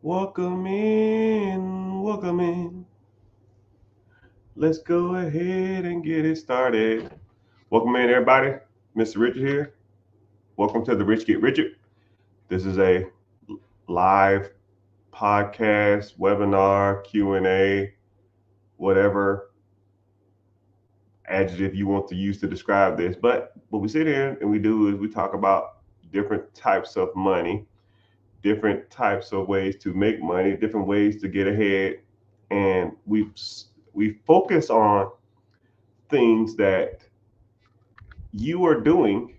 Welcome in, welcome in. Let's go ahead and get it started. Welcome in, everybody. Mr. Richard here. Welcome to the Rich Get Richard. This is a live podcast, webinar, Q&A, whatever adjective you want to use to describe this. But what we sit here and we do is we talk about different types of money, different types of ways to make money, different ways to get ahead, and we focus on things that you are doing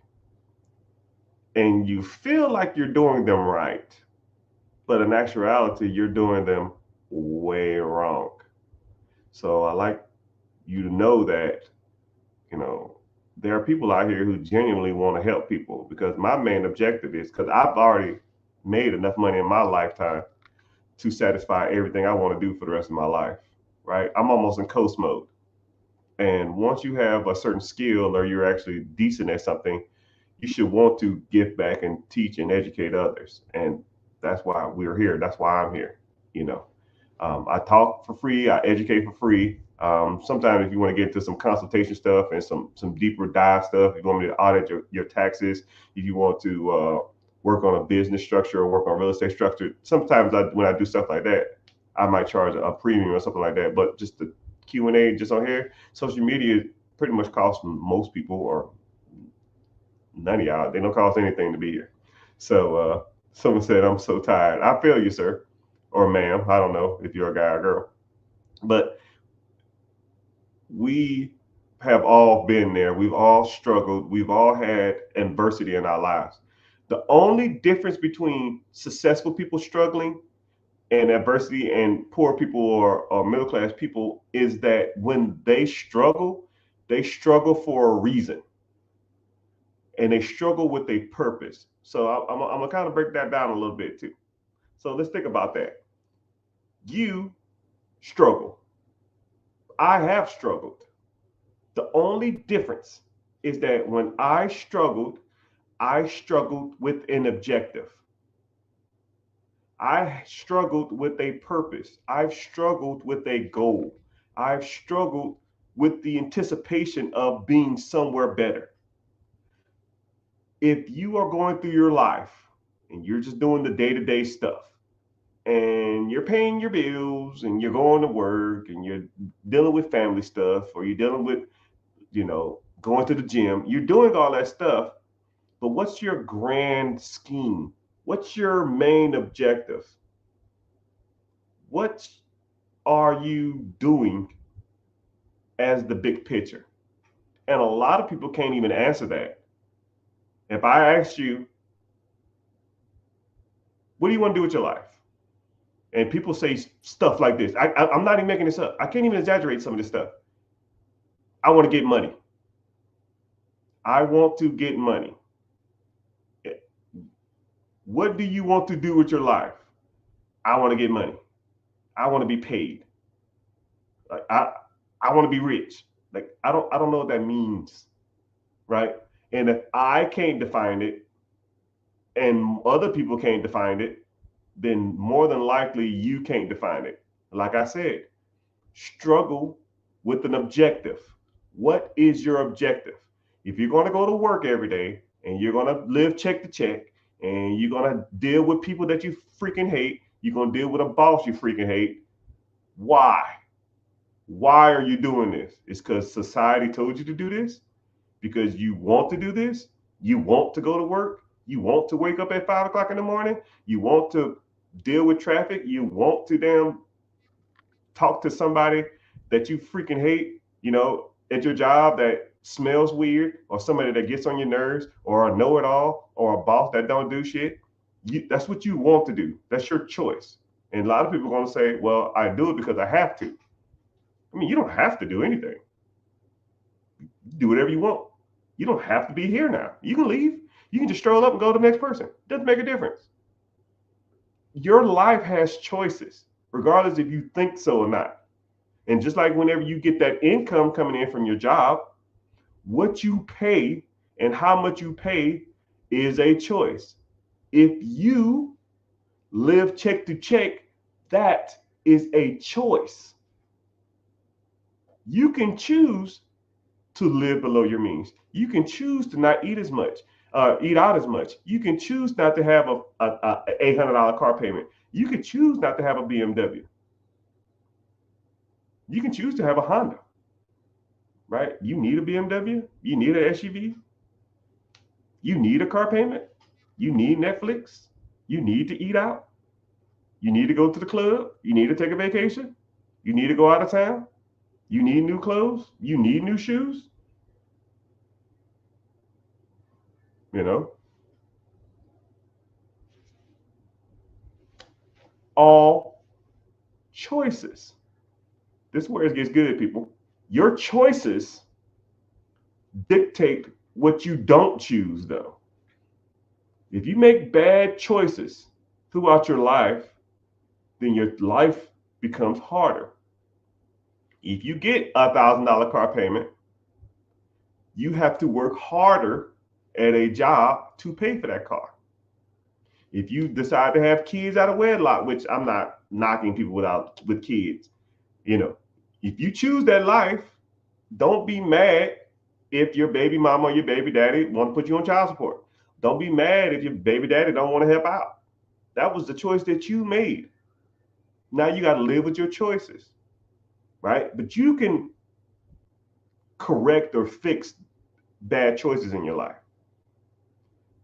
and you feel like you're doing them right, but in actuality, you're doing them way wrong. So I like you to know that, you know, there are people out here who genuinely want to help people because my main objective is because I've already made enough money in my lifetime to satisfy everything I want to do for the rest of my life, right? I'm almost in coast mode. And once you have a certain skill or you're actually decent at something, you should want to give back and teach and educate others. And that's why we're here. That's why I'm here. You know, I talk for free. I educate for free. Sometimes if you want to get into some consultation stuff and some deeper dive stuff, if you want me to audit your taxes, if you want to work on a business structure or work on real estate structure, sometimes when I do stuff like that, I might charge a premium or something like that. But just the Q&A just on here, social media pretty much costs most people or none of y'all. They don't cost anything to be here. So someone said, I'm so tired. I feel you, sir, or ma'am. I don't know if you're a guy or girl. But we have all been there. We've all struggled. We've all had adversity in our lives. The only difference between successful people struggling and adversity and poor people or middle class people is that when they struggle for a reason and they struggle with a purpose. So I'm gonna kind of break that down a little bit too. So let's think about that. You struggle. I have struggled. The only difference is that when I struggled with an objective. I struggled with a purpose. I've struggled with a goal. I've struggled with the anticipation of being somewhere better. If you are going through your life and you're just doing the day-to-day stuff and you're paying your bills and you're going to work and you're dealing with family stuff or you're dealing with, going to the gym, you're doing all that stuff, but what's your grand scheme? What's your main objective? What are you doing as the big picture? And a lot of people can't even answer that. If I asked you, what do you want to do with your life? And people say stuff like this. I'm not even making this up. I can't even exaggerate some of this stuff. I want to get money. I want to get money. What do you want to do with your life? I want to get money. I want to be paid. Like I want to be rich. Like I don't know what that means, right? And if I can't define it and other people can't define it, then more than likely you can't define it. Like I said, struggle with an objective. What is your objective? If you're going to go to work every day and you're going to live check to check and you're going to deal with people that you freaking hate, you're going to deal with a boss you freaking hate. Why? Why are you doing this? It's because society told you to do this? Because you want to do this? You want to go to work? You want to wake up at 5 o'clock in the morning? You want to deal with traffic? You want to damn talk to somebody that you freaking hate, at your job that smells weird, or somebody that gets on your nerves, or a know-it-all, or a boss that don't do shit. That's what you want to do. That's your choice. And a lot of people are going to say, well, I do it because I have to. I mean, you don't have to do anything. Do whatever you want. You don't have to be here now. You can leave. You can just stroll up and go to the next person. It doesn't make a difference. Your life has choices, regardless if you think so or not. And just like whenever you get that income coming in from your job, what you pay and how much you pay is a choice. If you live check to check, that is a choice. You can choose to live below your means. You can choose to not eat as much, eat out as much. You can choose not to have a $800 car payment. You can choose not to have a BMW. You can choose to have a Honda, right? You need a BMW. You need an SUV. You need a car payment. You need Netflix. You need to eat out. You need to go to the club. You need to take a vacation. You need to go out of town. You need new clothes. You need new shoes. You know, all choices. This is where it gets good, people. Your choices dictate what you don't choose, though. If you make bad choices throughout your life, then your life becomes harder. If you get $1,000 car payment, you have to work harder at a job to pay for that car. If you decide to have kids out of wedlock, which I'm not knocking people with kids, you know, if you choose that life, don't be mad if your baby mama or your baby daddy want to put you on child support. Don't be mad if your baby daddy don't want to help out. That was the choice that you made. Now you got to live with your choices, right? But you can correct or fix bad choices in your life.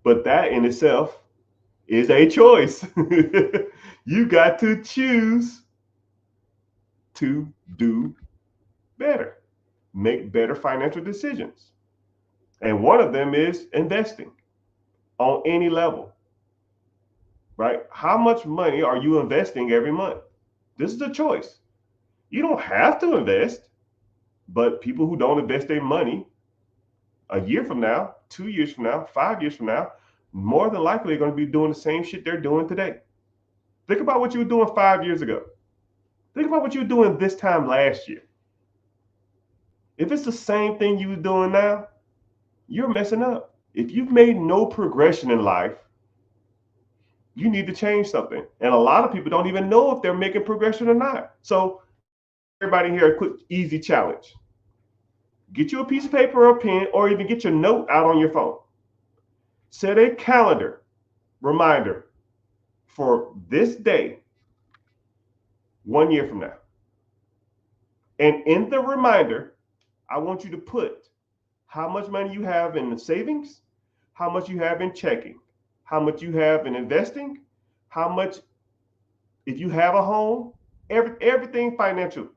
But that in itself is a choice. You got to choose to do better, make better financial decisions. And one of them is investing on any level, right? How much money are you investing every month? This is a choice. You don't have to invest, but people who don't invest their money a year from now, 2 years from now, 5 years from now, more than likely are going to be doing the same shit they're doing today. Think about what you were doing 5 years ago. Think about what you were doing this time last year. If it's the same thing you were doing now, you're messing up. If you've made no progression in life, you need to change something. And a lot of people don't even know if they're making progression or not. So everybody here, a quick, easy challenge. Get you a piece of paper or a pen, or even get your note out on your phone. Set a calendar reminder for this day 1 year from now. And in the reminder, I want you to put how much money you have in the savings, how much you have in checking, how much you have in investing, how much, if you have a home, everything financial.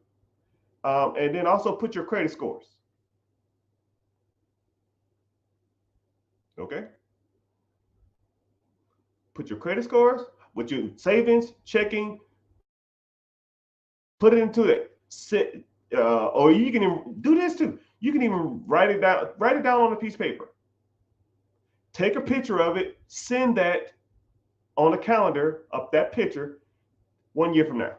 And then also put your credit scores. Okay? Put your credit scores with your savings, checking, put it into it. Or you can even do this too. You can even write it down on a piece of paper. Take a picture of it, send that on a calendar of that picture 1 year from now.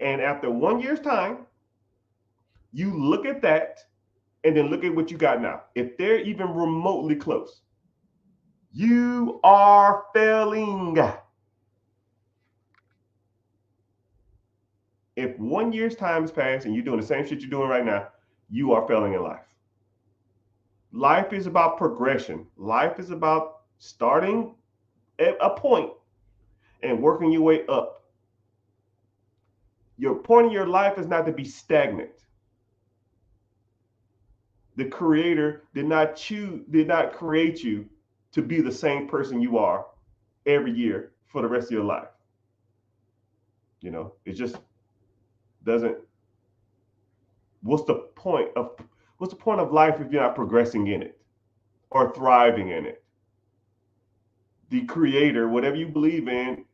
And after 1 year's time, you look at that and then look at what you got now. If they're even remotely close, you are failing. If 1 year's time has passed and you're doing the same shit you're doing right now, you are failing in life. Life is about progression. Life is about starting at a point and working your way up. Your point in your life is not to be stagnant. The Creator did not create you to be the same person you are every year for the rest of your life. You know, it just doesn't. What's the point of life if you're not progressing in it or thriving in it? The Creator, whatever you believe in,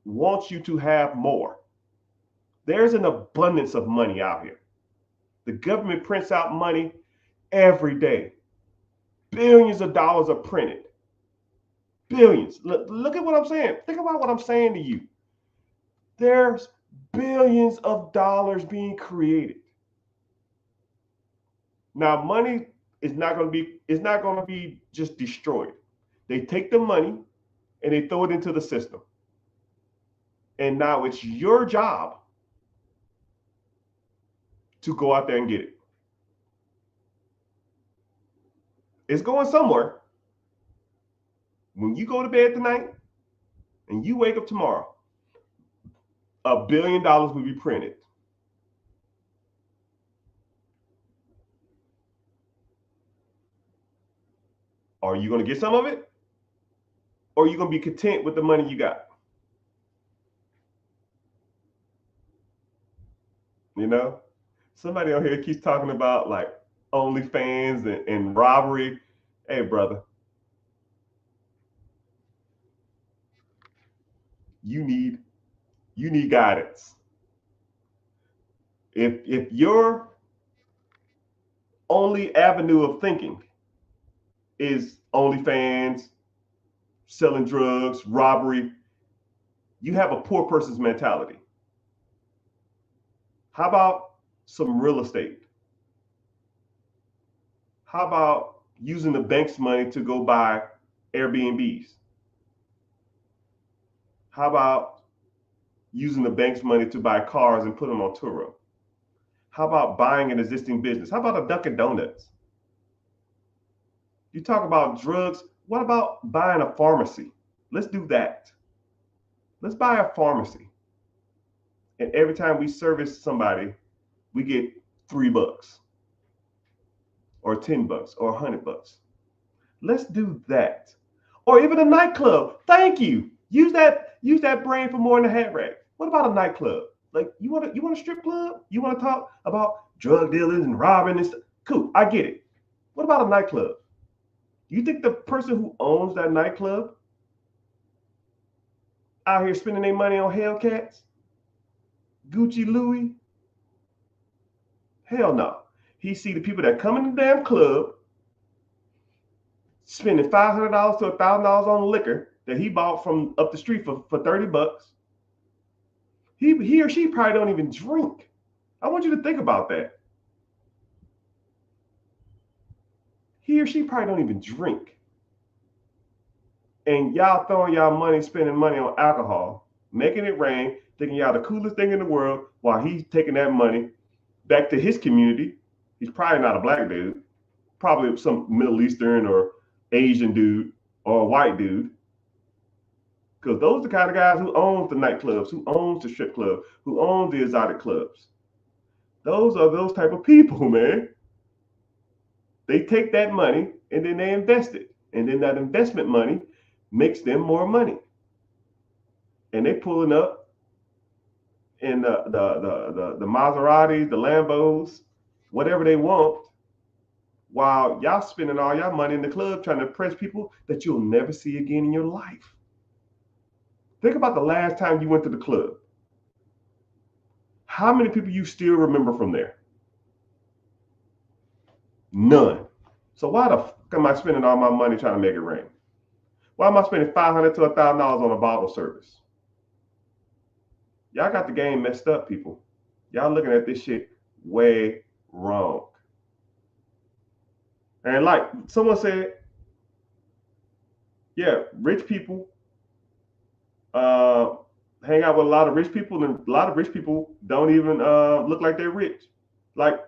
wants you to have more. There's an abundance of money out here. The government prints out money every day. Billions of dollars are printed. Billions. Look at what I'm saying. Think about what I'm saying to you. There's billions of dollars being created. Now, money is not going to be just destroyed. They take the money and they throw it into the system. And now it's your job to go out there and get it. It's going somewhere. When you go to bed tonight and you wake up tomorrow, $1 billion will be printed. Are you going to get some of it? Or are you going to be content with the money you got? You know, somebody on here keeps talking about like OnlyFans and robbery. Hey, brother, you need guidance. If your only avenue of thinking is OnlyFans, selling drugs, robbery, you have a poor person's mentality. How about some real estate? How about using the bank's money to go buy Airbnbs? How about using the bank's money to buy cars and put them on Turo? How about buying an existing business? How about a Dunkin' Donuts? You talk about drugs. What about buying a pharmacy? Let's do that. Let's buy a pharmacy. And every time we service somebody, we get $3 or $10 or $100. Let's do that. Or even a nightclub. Thank you. Use that brain for more in the hat rack. What about a nightclub? Like you want a strip club? You want to talk about drug dealers and robbing and stuff? Cool, I get it. What about a nightclub? You think the person who owns that nightclub out here spending their money on Hellcats, Gucci, Louis? Hell no. He see the people that come in the damn club spending $500 to $1,000 on liquor that he bought from up the street for $30. He or she probably don't even drink. I want you to think about that. He or she probably don't even drink. And y'all throwing y'all money, spending money on alcohol, making it rain, thinking y'all the coolest thing in the world, while he's taking that money back to his community. He's probably not a black dude, probably some Middle Eastern or Asian dude or a white dude. Because those are the kind of guys who owns the nightclubs, who owns the strip club, who owns the exotic clubs. Those are those type of people, man. They take that money and then they invest it. And then that investment money makes them more money. And they pulling up in the Maseratis, the Lambos, whatever they want, while y'all spending all y'all money in the club trying to impress people that you'll never see again in your life. Think about the last time you went to the club. How many people you still remember from there? None. So why the fuck am I spending all my money trying to make it rain? Why am I spending $500 to $1,000 on a bottle service? Y'all got the game messed up, people. Y'all looking at this shit way wrong. And like someone said, yeah, rich people hang out with a lot of rich people, and a lot of rich people don't even look like they're rich. Like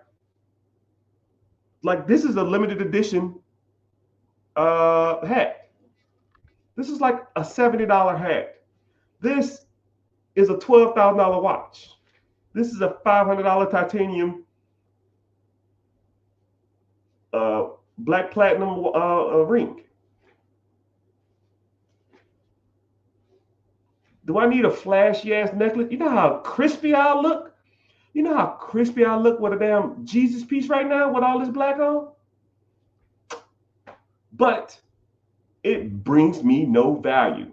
this is a limited edition hat. This is like a $70 hat. This is a $12,000 watch. This is a $500 titanium black platinum ring. Do I need a flashy ass necklace? You know how crispy I look? You know how crispy I look with a damn Jesus piece right now with all this black on? But it brings me no value.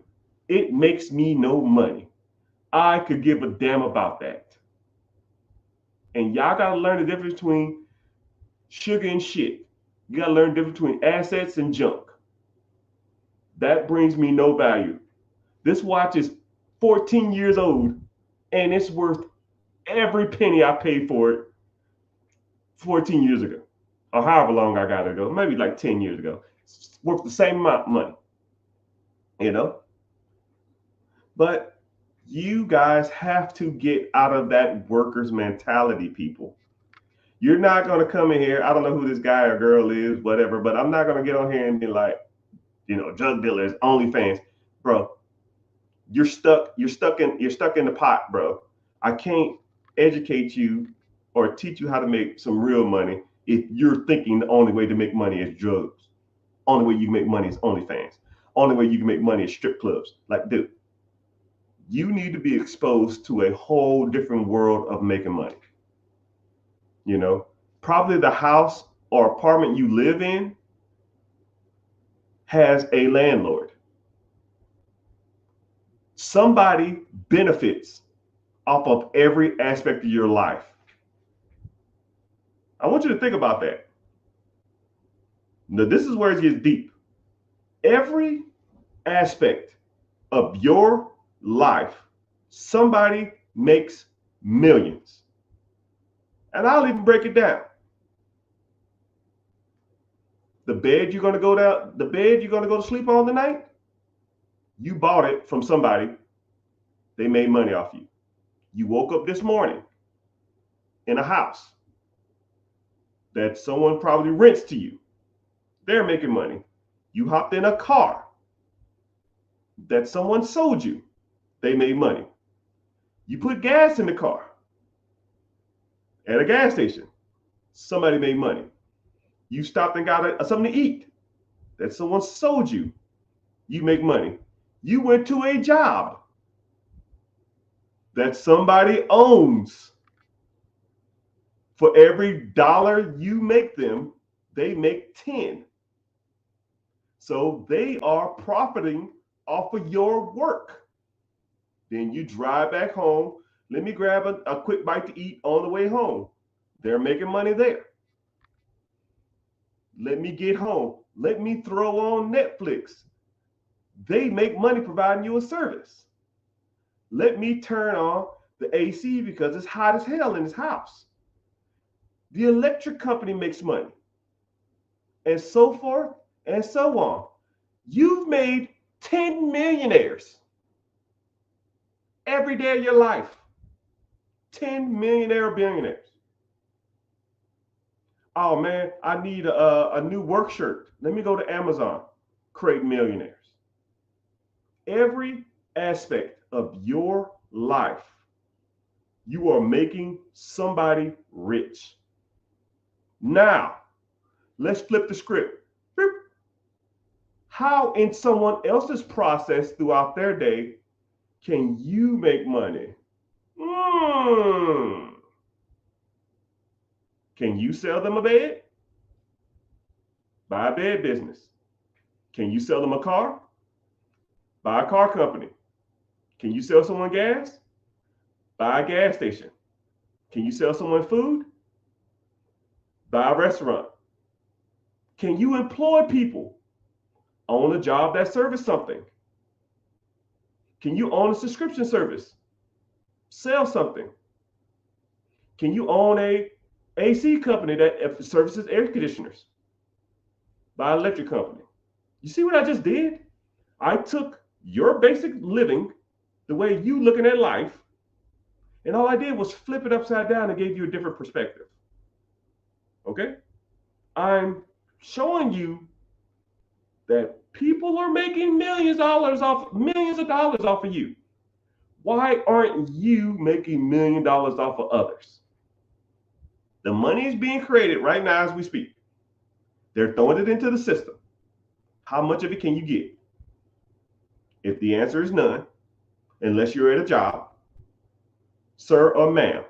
It makes me no money. I could give a damn about that. And y'all got to learn the difference between sugar and shit. You got to learn the difference between assets and junk. That brings me no value. This watch is 14 years old and it's worth every penny I paid for it 14 years ago, or however long I got it ago, maybe like 10 years ago. It's worth the same amount of money, you know? But You guys have to get out of that workers mentality, people. You're not going to come in here. I don't know who this guy or girl is, whatever, but I'm not going to get on here and be like, drug dealers, OnlyFans, bro. You're stuck. You're stuck in the pot, bro. I can't educate you or teach you how to make some real money if you're thinking the only way to make money is drugs. Only way you can make money is OnlyFans. Only way you can make money is strip clubs. Like, dude, you need to be exposed to a whole different world of making money. Probably the house or apartment you live in has a landlord. Somebody benefits off of every aspect of your life. I want you to think about that. Now, this is where it gets deep. Every aspect of your life, somebody makes millions. And I'll even break it down. The bed you're going to go to sleep on tonight, you bought it from somebody. They made money off you. You woke up this morning in a house that someone probably rents to you. They're making money. You hopped in a car that someone sold you. They made money. You put gas in the car at a gas station. Somebody made money. You stopped and got something to eat that someone sold you. You make money. You went to a job that somebody owns. For every dollar you make them, they make 10. So they are profiting off of your work. Then you drive back home. Let me grab a quick bite to eat on the way home. They're making money there. Let me get home. Let me throw on Netflix. They make money providing you a service. Let me turn on the AC because it's hot as hell in this house. The electric company makes money. And so forth and so on. You've made 10 millionaires every day of your life. 10 millionaire billionaires. Oh man, I need a new work shirt. Let me go to Amazon. Create millionaires. Every aspect of your life, you are making somebody rich. Now, let's flip the script. How in someone else's process throughout their day can you make money? Can you sell them a bed? Buy a bed business. Can you sell them a car? Buy a car company. Can you sell someone gas? Buy a gas station. Can you sell someone food? Buy a restaurant. Can you employ people? Own a job that serves something. Can you own a subscription service? Sell something. Can you own a AC company that services air conditioners? Buy an electric company. You see what I just did? I took your basic living, the way you looking at life, and all I did was flip it upside down and gave you a different perspective. Okay? I'm showing you that people are making millions of dollars off of you. Why aren't you making $1 million off of others? The money is being created right now as we speak. They're throwing it into the system. How much of it can you get? If the answer is none, unless you're at a job, sir or ma'am,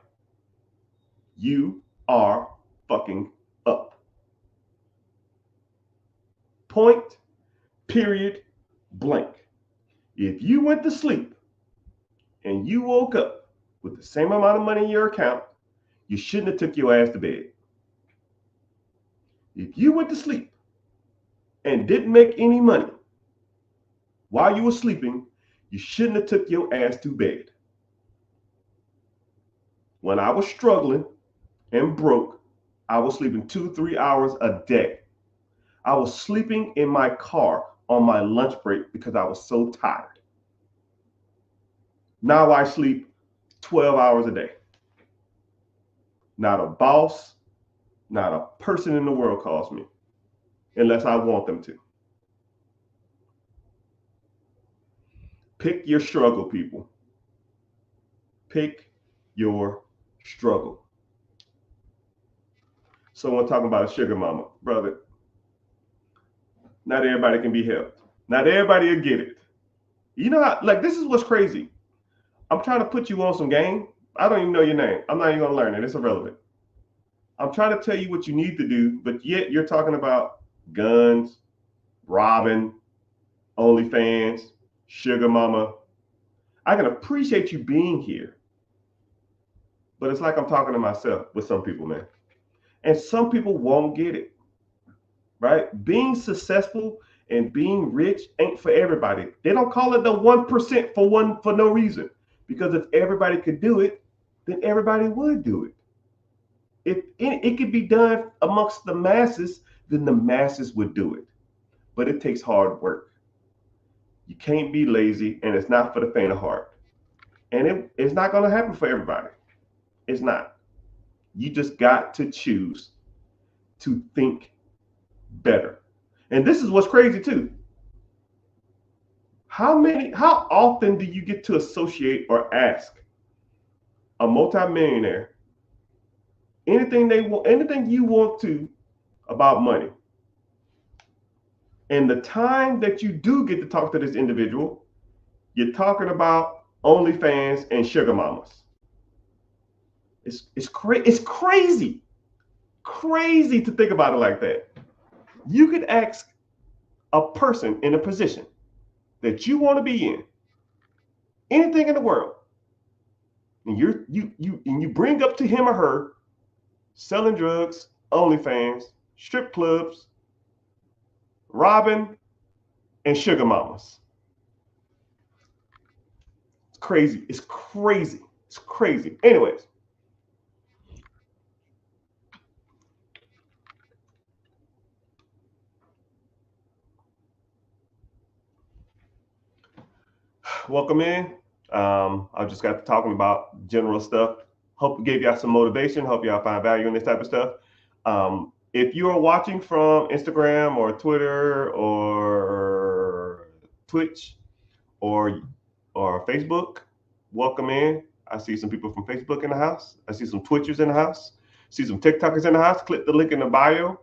you are fucking up. Point, period, blank. If you went to sleep and you woke up with the same amount of money in your account, you shouldn't have took your ass to bed. If you went to sleep and didn't make any money while you were sleeping, you shouldn't have took your ass to bed. When I was struggling and broke, I was sleeping 2-3 hours a day. I was sleeping in my car on my lunch break because I was so tired. Now I sleep 12 hours a day. Not a boss, not a person in the world calls me unless I want them to. Pick your struggle, people. Pick your struggle. Someone talking about a sugar mama. Brother, not everybody can be helped. Not everybody will get it. You know how, like, this is what's crazy. I'm trying to put you on some game. I don't even know your name. I'm not even going to learn it. It's irrelevant. I'm trying to tell you what you need to do, but yet you're talking about guns, robbing, OnlyFans, sugar mama. I can appreciate you being here, but it's like I'm talking to myself with some people, man. And some people won't get it, right? Being successful and being rich ain't for everybody. They don't call it the 1% for no reason. Because if everybody could do it, then everybody would do it. If it could be done amongst the masses, then the masses would do it. But it takes hard work. You can't be lazy, and it's not for the faint of heart. And it's not going to happen for everybody. It's not. You just got to choose to think better. And this is what's crazy too. How often do you get to associate or ask a multimillionaire anything you want to about money? And the time that you do get to talk to this individual, you're talking about OnlyFans and sugar mamas. It's crazy. Crazy to think about it like that. You could ask a person in a position that you want to be in, anything in the world, and you bring up to him or her selling drugs, OnlyFans, strip clubs, robbing, and sugar mamas. It's crazy. It's crazy. It's crazy. Anyways. Welcome in. I just got to talking about general stuff. Hope gave y'all some motivation. Hope y'all find value in this type of stuff. If you are watching from Instagram or Twitter or Twitch or Facebook, welcome in. I see some people from Facebook in the house. I see some Twitchers in the house. See some TikTokers in the house. Click the link in the bio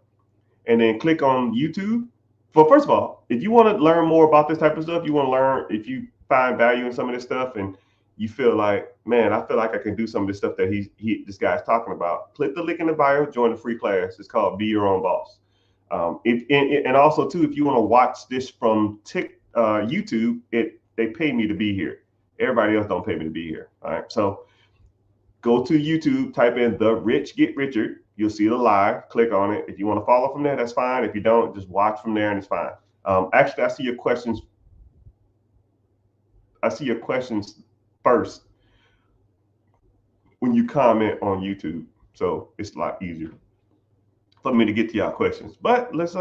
and then click on YouTube. Well, first of all, if you want to learn more about this type of stuff, you want to learn, if you find value in some of this stuff and you feel like, man, I feel like I can do some of this stuff that this guy's talking about, click the link in the bio, join the free class. It's called Be Your Own Boss. And also too, if you want to watch this from YouTube, they pay me to be here. Everybody else don't pay me to be here. All right. So go to YouTube, type in The Rich Get Richer. You'll see the live, click on it. If you want to follow from there, that's fine. If you don't, just watch from there and it's fine. Actually, I see your questions. I see your questions first when you comment on YouTube. So it's a lot easier for me to get to y'all questions. But let's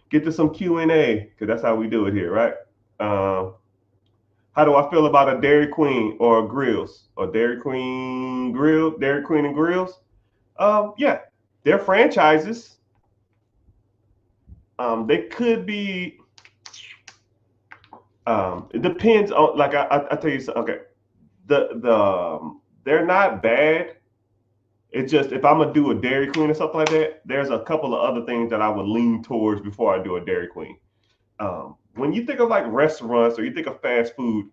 get to some Q&A, because that's how we do it here, right? How do I feel about a Dairy Queen or a Grills or Dairy Queen and Grills? Yeah, they're franchises. They could be. It depends on, like I tell you something. Okay, they're not bad. It's just, if I'm gonna do a Dairy Queen or something like that, there's a couple of other things that I would lean towards before I do a Dairy Queen. When you think of like restaurants or you think of fast food,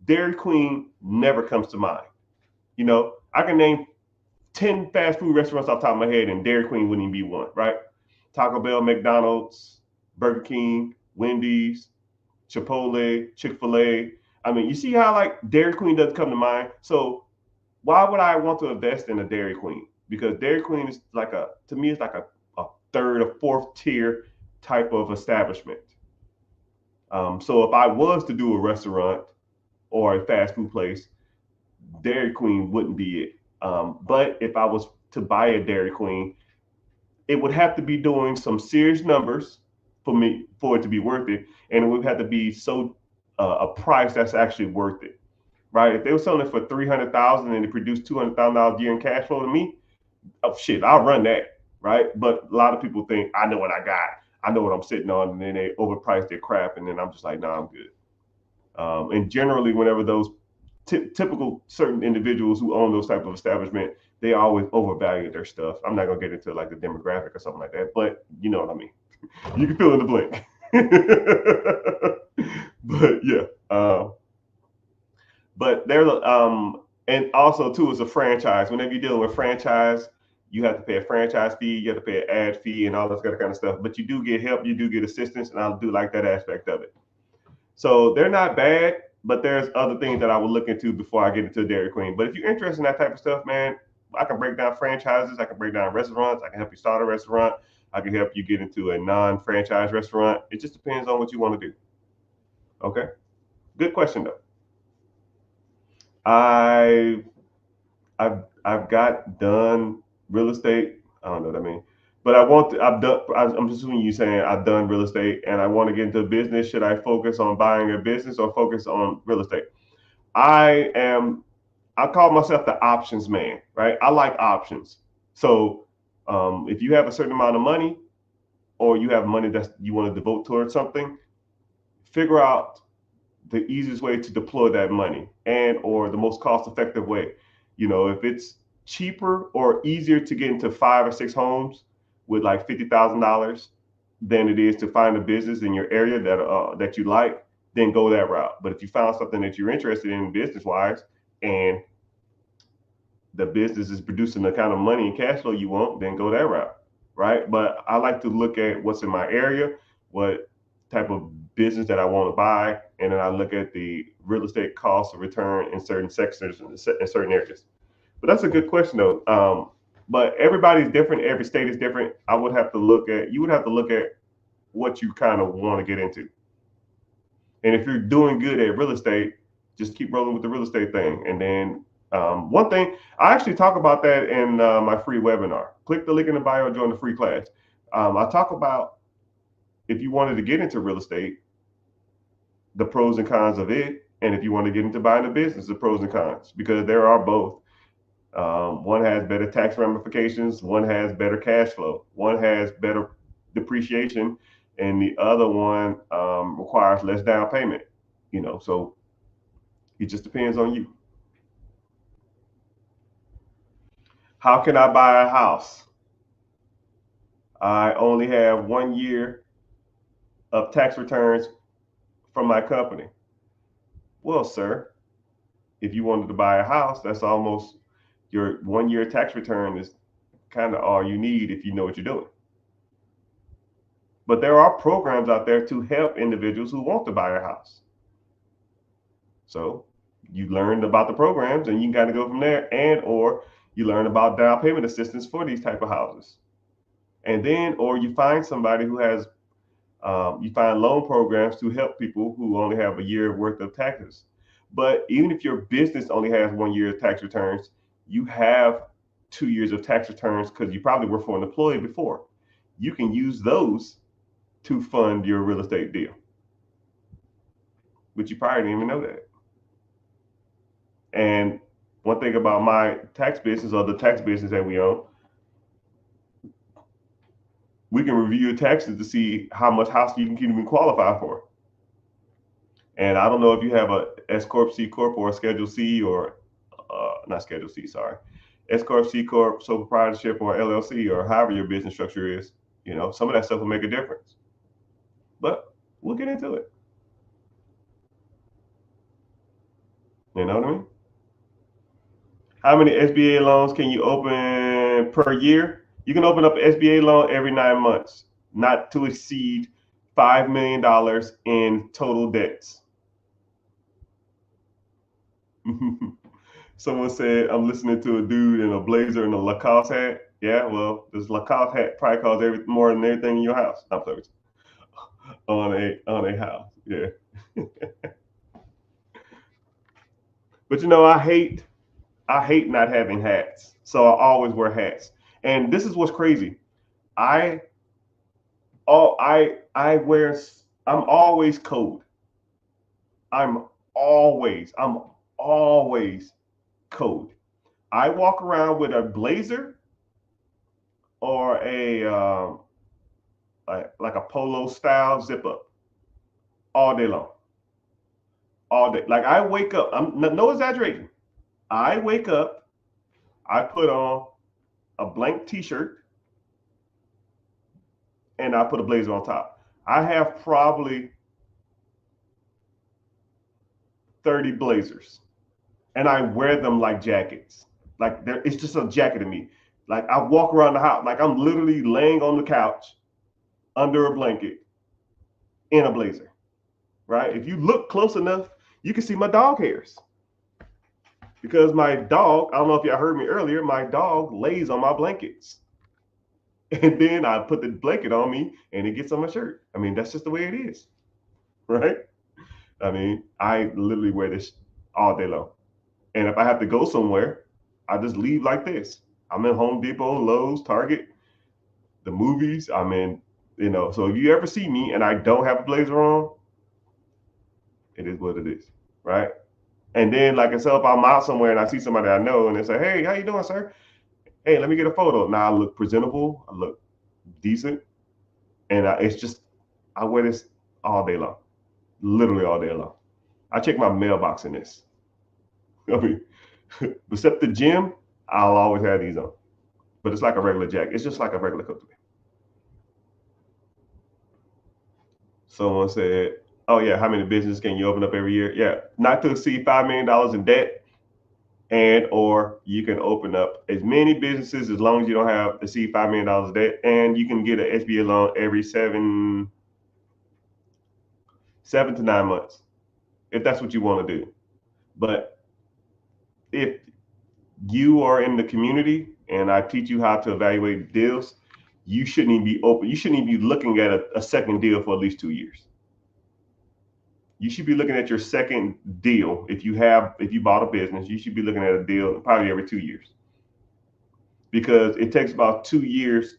Dairy Queen never comes to mind. You know, I can name 10 fast food restaurants off the top of my head, and Dairy Queen wouldn't even be one, right? Taco Bell, McDonald's, Burger King, Wendy's, Chipotle, Chick-fil-A. I mean, you see how like Dairy Queen doesn't come to mind? So why would I want to invest in a Dairy Queen? Because Dairy Queen is like to me, it's like a third or fourth tier type of establishment. So if I was to do a restaurant or a fast food place, Dairy Queen wouldn't be it. But if I was to buy a Dairy Queen, it would have to be doing some serious numbers for it to be worth it, and it would have to be a price that's actually worth it. right? If they were selling it for 300,000 and it produced $200,000 a year in cash flow to me, oh shit, I'll run that, right? But a lot of people think I know what I got, I know what I'm sitting on, and then they overprice their crap, and then I'm just like, nah, I'm good. And generally, whenever those typical certain individuals who own those type of establishment, they always overvalue their stuff. I'm not gonna get into like the demographic or something like that, but you know what I mean. You can fill in the blank. But yeah, but there's and also too is a franchise. Whenever you're dealing with franchise, you have to pay a franchise fee, you have to pay an ad fee, and all this kind of stuff. But you do get help, you do get assistance, and I do like that aspect of it. So they're not bad, but there's other things that I would look into before I get into Dairy Queen. But if you're interested in that type of stuff, man, I can break down franchises, I can break down restaurants, I can help you start a restaurant, I can help you get into a non-franchise restaurant. It just depends on what you want to do. Okay. Good question though. I I've got done real estate. I don't know what I mean, but I want to, I've done. I'm assuming you saying I've done real estate and I want to get into business. Should I focus on buying a business or focus on real estate? I am. I call myself the options man, right? I like options. So if you have a certain amount of money or you have money that you want to devote towards something, figure out the easiest way to deploy that money and or the most cost effective way. If it's cheaper or easier to get into 5 or 6 homes with like $50,000 than it is to find a business in your area that you like, then go that route. But if you found something that you're interested in business wise and the business is producing the kind of money and cash flow you want, then go that route, right? But I like to look at what's in my area, what type of business that I want to buy, and then I look at the real estate cost of return in certain sectors in certain areas. But that's a good question though. But everybody's different. Every state is different. You would have to look at what you kind of want to get into. And if you're doing good at real estate, just keep rolling with the real estate thing. And then one thing, I actually talk about that in my free webinar. Click the link in the bio, join the free class. I talk about if you wanted to get into real estate, the pros and cons of it. And if you want to get into buying a business, the pros and cons, because there are both. One has better tax ramifications, one has better cash flow, one has better depreciation, and the other one requires less down payment. So it just depends on you. How can I buy a house? I only have 1 year of tax returns from my company. Well, sir, if you wanted to buy a house, that's almost your 1 year tax return is kind of all you need if you know what you're doing. But there are programs out there to help individuals who want to buy a house. So you learn about the programs and you can kind of go from there, and or you learn about down payment assistance for these type of houses. And then, or you find somebody who has, you find loan programs to help people who only have a year worth of taxes. But even if your business only has 1 year of tax returns, you have 2 years of tax returns because you probably worked for an employee before. You can use those to fund your real estate deal. But you probably didn't even know that. And one thing about my tax business or the tax business that we own, we can review your taxes to see how much house you can even qualify for. And I don't know if you have a S corp, C corp, or a Schedule C, or not Schedule C, sorry, S corp, C corp, sole proprietorship, or LLC, or however your business structure is. Some of that stuff will make a difference. But we'll get into it. You know what I mean? How many SBA loans can you open per year? You can open up an SBA loan every 9 months, not to exceed $5 million in total debts. Someone said, I'm listening to a dude in a blazer and a Lacoste hat. Yeah, well, this Lacoste hat probably costs more than everything in your house. I'm sorry. On a house. Yeah. But I hate not having hats. So I always wear hats. And this is what's crazy. I I'm always cold. I'm always code. I walk around with a blazer or a like a polo style zip up all day long, all day. Like I wake up, I'm no exaggerating. I wake up, I put on a blank T-shirt, and I put a blazer on top. I have probably 30 blazers, and I wear them like jackets. Like it's just a jacket to me. Like I walk around the house, like I'm literally laying on the couch under a blanket in a blazer, right? If you look close enough, you can see my dog hairs. Because my dog, I don't know if y'all heard me earlier, my dog lays on my blankets. And then I put the blanket on me and it gets on my shirt. I mean, that's just the way it is, right? I mean, I literally wear this all day long. And if I have to go somewhere, I just leave like this. I'm in Home Depot, Lowe's, Target, the movies. I'm in, so if you ever see me and I don't have a blazer on, it is what it is, right? And then, like I said, if I'm out somewhere and I see somebody I know and they say, "Hey, how you doing, sir? Hey, let me get a photo." Now I look presentable, I look decent, and I wear this all day long, literally all day long. I check my mailbox in this. I mean, except the gym, I'll always have these on. But it's like a regular jacket. It's just like a regular coat to me. Someone said, "Oh yeah, how many businesses can you open up every year?" Yeah, not to exceed $5 million in debt, and or you can open up as many businesses as long as you don't have exceed $5 million in debt, and you can get an SBA loan every 7 to 9 months if that's what you want to do. But if you are in the community and I teach you how to evaluate deals, you shouldn't even be open. You shouldn't even be looking at a second deal for at least 2 years. You should be looking at your second deal. If you bought a business, you should be looking at a deal probably every 2 years, because it takes about 2 years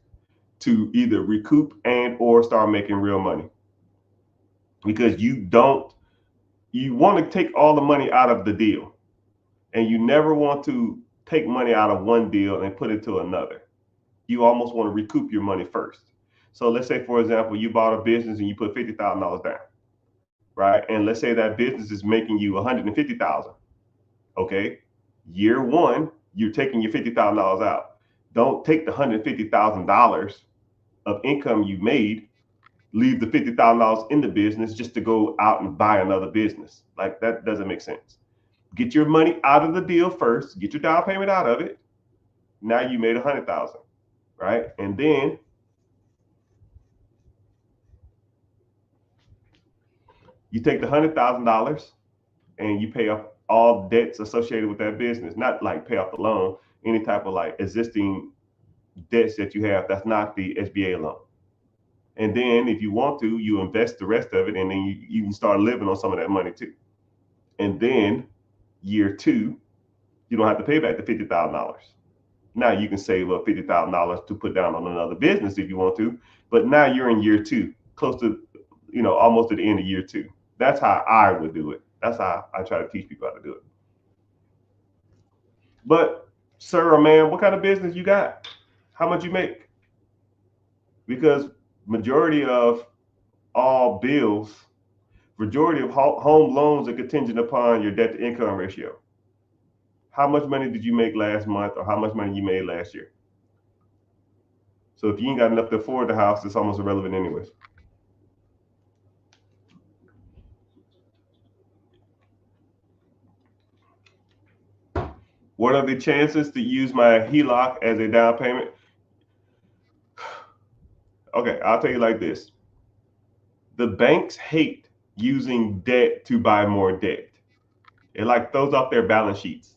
to either recoup and or start making real money. Because you want to take all the money out of the deal, and you never want to take money out of one deal and put it to another. You almost want to recoup your money first. So let's say, for example, you bought a business and you put $50,000 down, right? And let's say that business is making you $150,000. Okay, year one, you're taking your $50,000 out. Don't take the $150,000 of income you made, leave the $50,000 in the business just to go out and buy another business. Like that doesn't make sense. Get your money out of the deal first. Get your down payment out of it. Now you made 100,000, right? And then you take the $100,000 and you pay off all debts associated with that business. Not like pay off the loan, any type of like existing debts that you have. That's not the SBA loan. And then if you want to, you invest the rest of it, and then you can start living on some of that money too. And then year two, you don't have to pay back the $50,000. Now you can save up $50,000 to put down on another business if you want to. But now you're in year two, close to, almost at the end of year two. That's how I would do it. That's how I try to teach people how to do it. But sir or man, what kind of business you got? How much you make? Because majority of all bills, majority of home loans are contingent upon your debt to income ratio. How much money did you make last month, or how much money you made last year? So if you ain't got enough to afford the house, it's almost irrelevant anyways. What are the chances to use my HELOC as a down payment? Okay, I'll tell you like this. The banks hate using debt to buy more debt. It like throws off their balance sheets.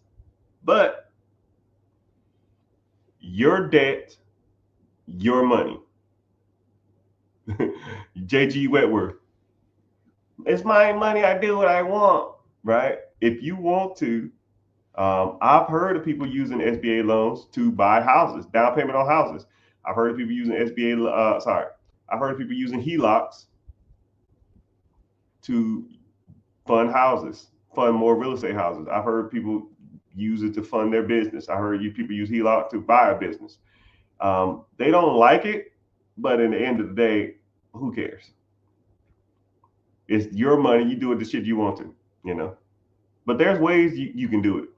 But your debt, your money. JG Wentworth. It's my money. I do what I want, right? If you want to, I've heard of people using SBA loans to buy houses, down payment on houses. I've heard of people using I've heard of people using HELOCs to fund houses, fund more real estate houses. I've heard people use it to fund their business. I heard people use HELOC to buy a business. They don't like it, but in the end of the day, who cares? It's your money. You do it the shit you want to, you know. But there's ways you can do it.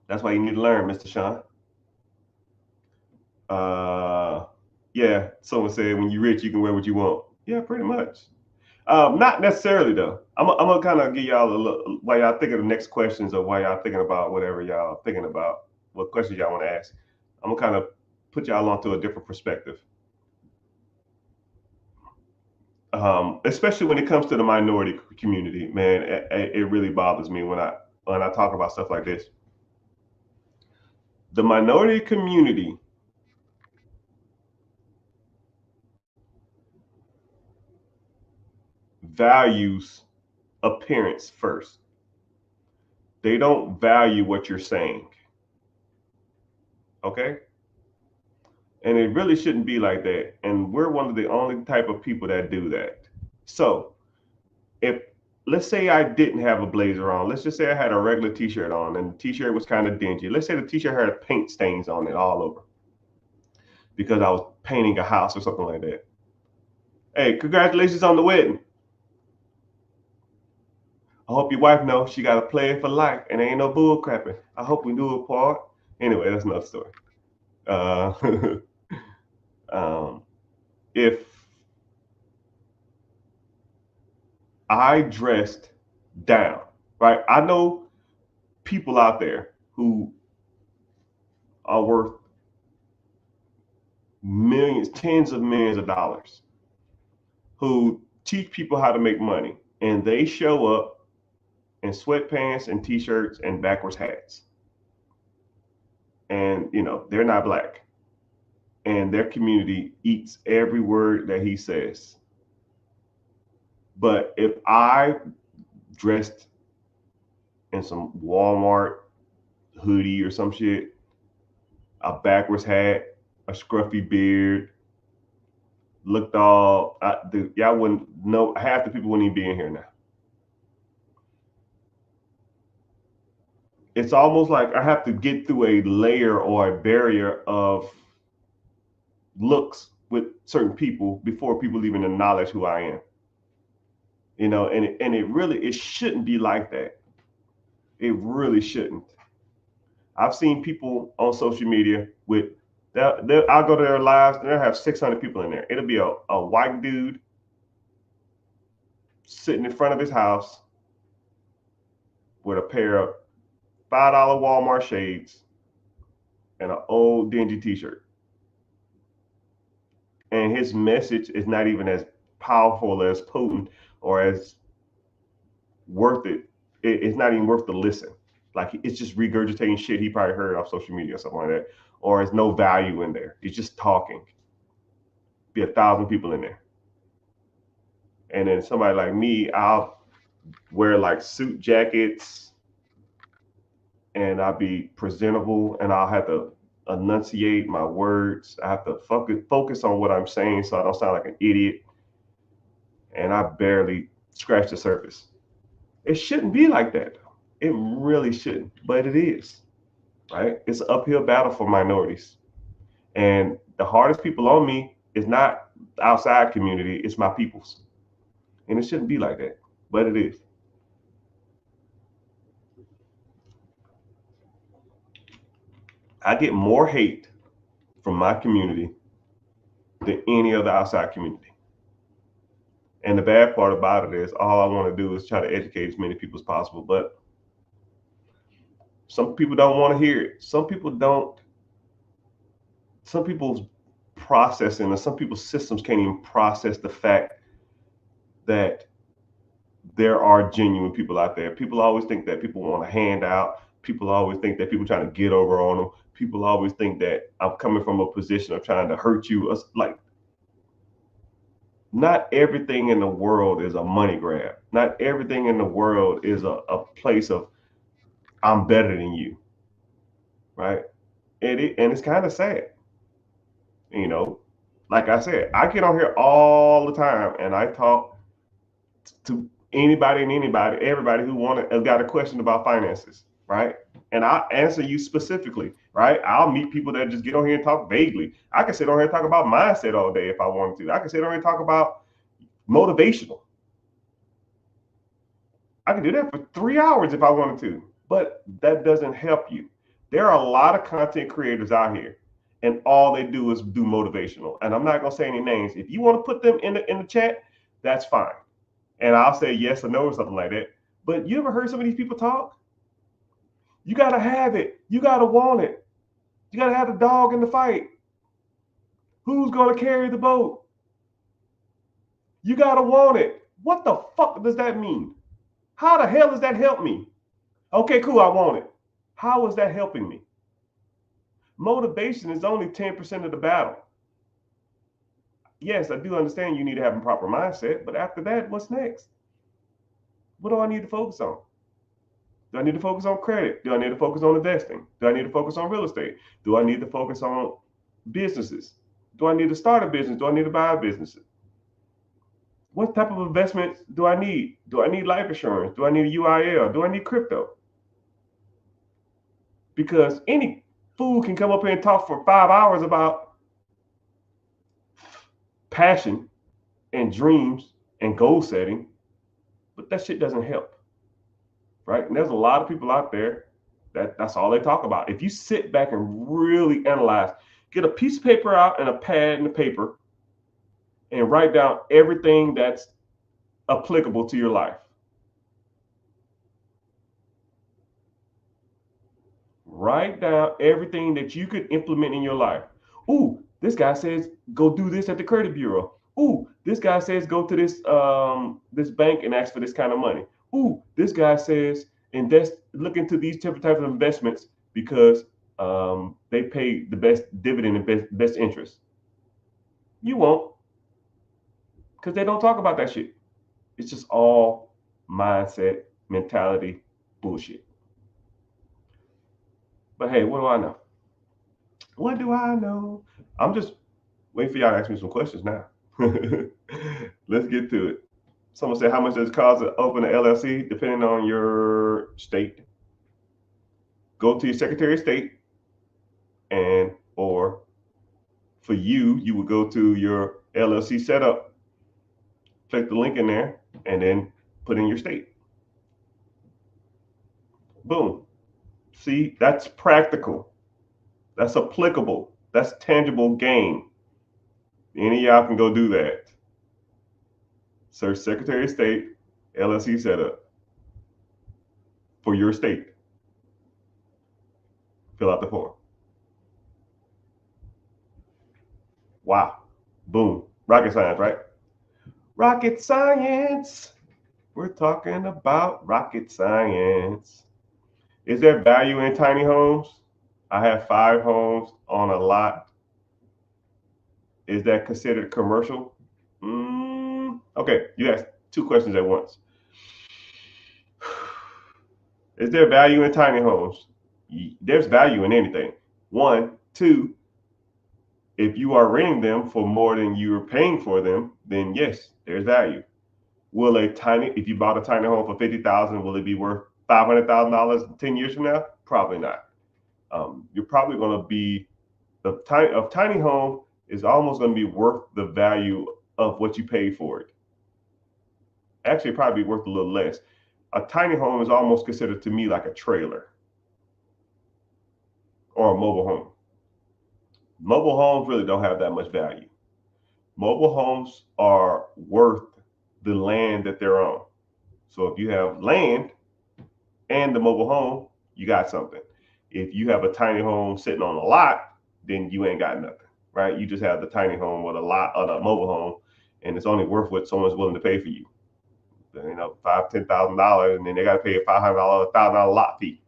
That's why you need to learn, Mr. Sean. Yeah, someone said when you're rich, you can wear what you want. Yeah, pretty much. Not necessarily though. I'm gonna kind of give y'all a look while y'all thinking of the next questions or while y'all thinking about whatever y'all thinking about, what questions y'all want to ask. I'm gonna kind of put y'all onto a different perspective. Especially when it comes to the minority community, man, it really bothers me when I talk about stuff like this. The minority community values appearance first. They don't value what you're saying. Okay? And it really shouldn't be like that. And we're one of the only type of people that do that. So if let's say I didn't have a blazer on, let's just say I had a regular t-shirt on and the t-shirt was kind of dingy. Let's say the t-shirt had paint stains on it all over because I was painting a house or something like that. Hey, congratulations on the wedding. I hope your wife knows she got a plan for life and ain't no bull crapping. I hope we do it, part. Anyway, that's another story. Uh, if I dressed down, right? I know people out there who are worth millions, tens of millions of dollars, who teach people how to make money, and they show up in sweatpants and t-shirts and backwards hats. And they're not black. And their community eats every word that he says. But if I dressed in some Walmart hoodie or some shit, a backwards hat, a scruffy beard, looked all, y'all wouldn't know, half the people wouldn't even be in here now. It's almost like I have to get through a layer or a barrier of looks with certain people before people even acknowledge who I am. And it shouldn't be like that. It really shouldn't. I've seen people on social media with, I'll go to their lives and they'll have 600 people in there. It'll be a white dude sitting in front of his house with a pair of $5 Walmart shades and an old dingy t-shirt. And his message is not even as powerful, as potent, or as worth it. It's not even worth the listen. Like, it's just regurgitating shit he probably heard off social media or something like that. Or there's no value in there. It's just talking. Be 1,000 people in there. And then somebody like me, I'll wear like suit jackets and I'll be presentable and I'll have to enunciate my words. I have to focus on what I'm saying so I don't sound like an idiot. And I barely scratch the surface. It shouldn't be like that. It really shouldn't, but it is, right? It's an uphill battle for minorities. And the hardest people on me is not the outside community, it's my peoples. And it shouldn't be like that, but it is. I get more hate from my community than any other outside community. And the bad part about it is all I want to do is try to educate as many people as possible. But some people don't want to hear it. Some people's processing and some people's systems can't even process the fact that there are genuine people out there. People always think that people want a handout. People always think that people trying to get over on them. People always think that I'm coming from a position of trying to hurt you. Like, not everything in the world is a money grab. Not everything in the world is a place of I'm better than you, right? And it's kind of sad, like I said, I get on here all the time and I talk to anybody and everybody who got a question about finances, right? And I'll answer you specifically, right? I'll meet people that just get on here and talk vaguely. I can sit on here and talk about mindset all day if I wanted to. I can sit on here and talk about motivational. I can do that for 3 hours if I wanted to, but that doesn't help you. There are a lot of content creators out here, and all they do is do motivational. And I'm not gonna say any names. If you want to put them in the chat, that's fine. And I'll say yes or no or something like that. But you ever heard some of these people talk? You gotta have it. You gotta want it. You gotta have the dog in the fight. Who's gonna carry the boat? You gotta want it. What the fuck does that mean? How the hell does that help me? Okay, cool, I want it. How is that helping me? Motivation is only 10% of the battle. Yes, I do understand you need to have a proper mindset, but after that, what's next? What do I need to focus on? Do I need to focus on credit? Do I need to focus on investing? Do I need to focus on real estate? Do I need to focus on businesses? Do I need to start a business? Do I need to buy a business? What type of investments do I need? Do I need life insurance? Do I need a UIL? Do I need crypto? Because any fool can come up here and talk for 5 hours about passion and dreams and goal setting, but that shit doesn't help, right? And there's a lot of people out there that's all they talk about. If you sit back and really analyze, get a piece of paper out and a pad and a paper and write down everything that's applicable to your life. Write down everything that you could implement in your life. Ooh, this guy says go do this at the credit bureau. Ooh, this guy says go to this bank and ask for this kind of money. Ooh, this guy says look into these different types of investments because they pay the best dividend and best interest. You won't, because they don't talk about that shit. It's just all mindset, mentality, bullshit. But hey, what do I know? What do I know? I'm just waiting for y'all to ask me some questions now. Let's get to it. Someone said, how much does it cost to open an LLC? Depending on your state. Go to your Secretary of State, and or for you would go to your LLC setup, click the link in there, and then put in your state. Boom. See, that's practical. That's applicable. That's tangible gain. Any of y'all can go do that. Search Secretary of State, LLC setup for your state. Fill out the form. Wow. Boom. Rocket science, right? Rocket science. We're talking about rocket science. Is there value in tiny homes? I have 5 homes on a lot. Is that considered commercial? Okay, you asked 2 questions at once. Is there value in tiny homes? There's value in anything. 1, 2, if you are renting them for more than you're paying for them, then yes, there's value. If you bought a tiny home for $50,000, will it be worth $500,000 10 years from now? Probably not. You're probably going to be a tiny home is almost going to be worth the value of what you paid for it. Actually, probably be worth a little less. A tiny home is almost considered to me like a trailer or a mobile home. Mobile homes really don't have that much value. Mobile homes are worth the land that they're on. So if you have land and the mobile home, you got something. If you have a tiny home sitting on a lot, then you ain't got nothing, right? You just have the tiny home with a lot of a mobile home, and it's only worth what someone's willing to pay for you. You know, $5,000, $10,000, and then they got to pay a $500, $1,000 lot fee.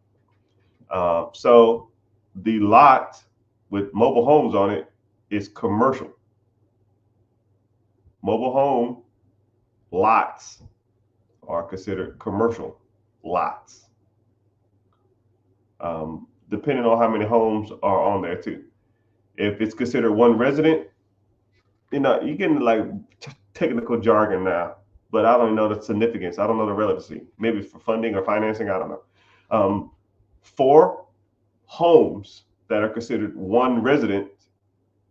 So the lot with mobile homes on it is commercial. Mobile home lots are considered commercial lots, depending on how many homes are on there too. If it's considered one resident, you're getting like technical jargon now. but I don't know the significance. I don't know the relevancy. Maybe for funding or financing. I don't know. 4 homes that are considered one resident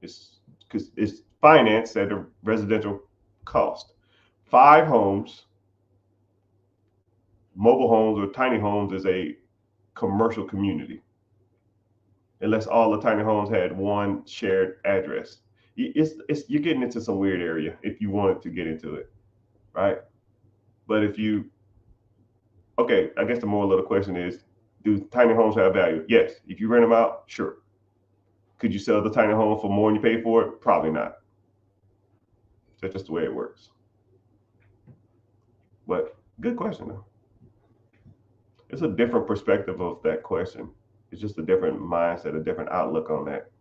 is because it's financed at a residential cost. 5 homes, mobile homes or tiny homes, is a commercial community. Unless all the tiny homes had one shared address, it's you're getting into some weird area if you wanted to get into it, right? But if you okay, I guess the moral of the question is, do tiny homes have value? Yes. If you rent them out, sure. Could you sell the tiny home for more than you paid for it? Probably not. That's just the way it works. But good question though. It's a different perspective of that question. It's just a different mindset, a different outlook on that,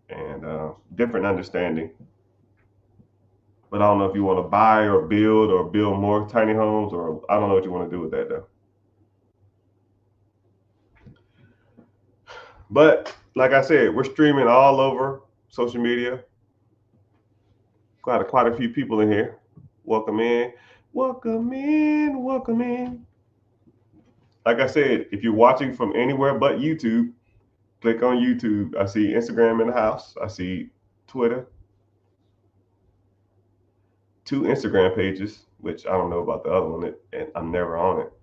and different understanding. But I don't know if you want to buy or build more tiny homes, or I don't know what you want to do with that though. But like I said, we're streaming all over social media. Got quite a few people in here. Welcome in, welcome in, welcome in. Like I said, if you're watching from anywhere but YouTube, click on YouTube. I see Instagram in the house. I see Twitter. 2 Instagram pages, which I don't know about the other one, and I'm never on it.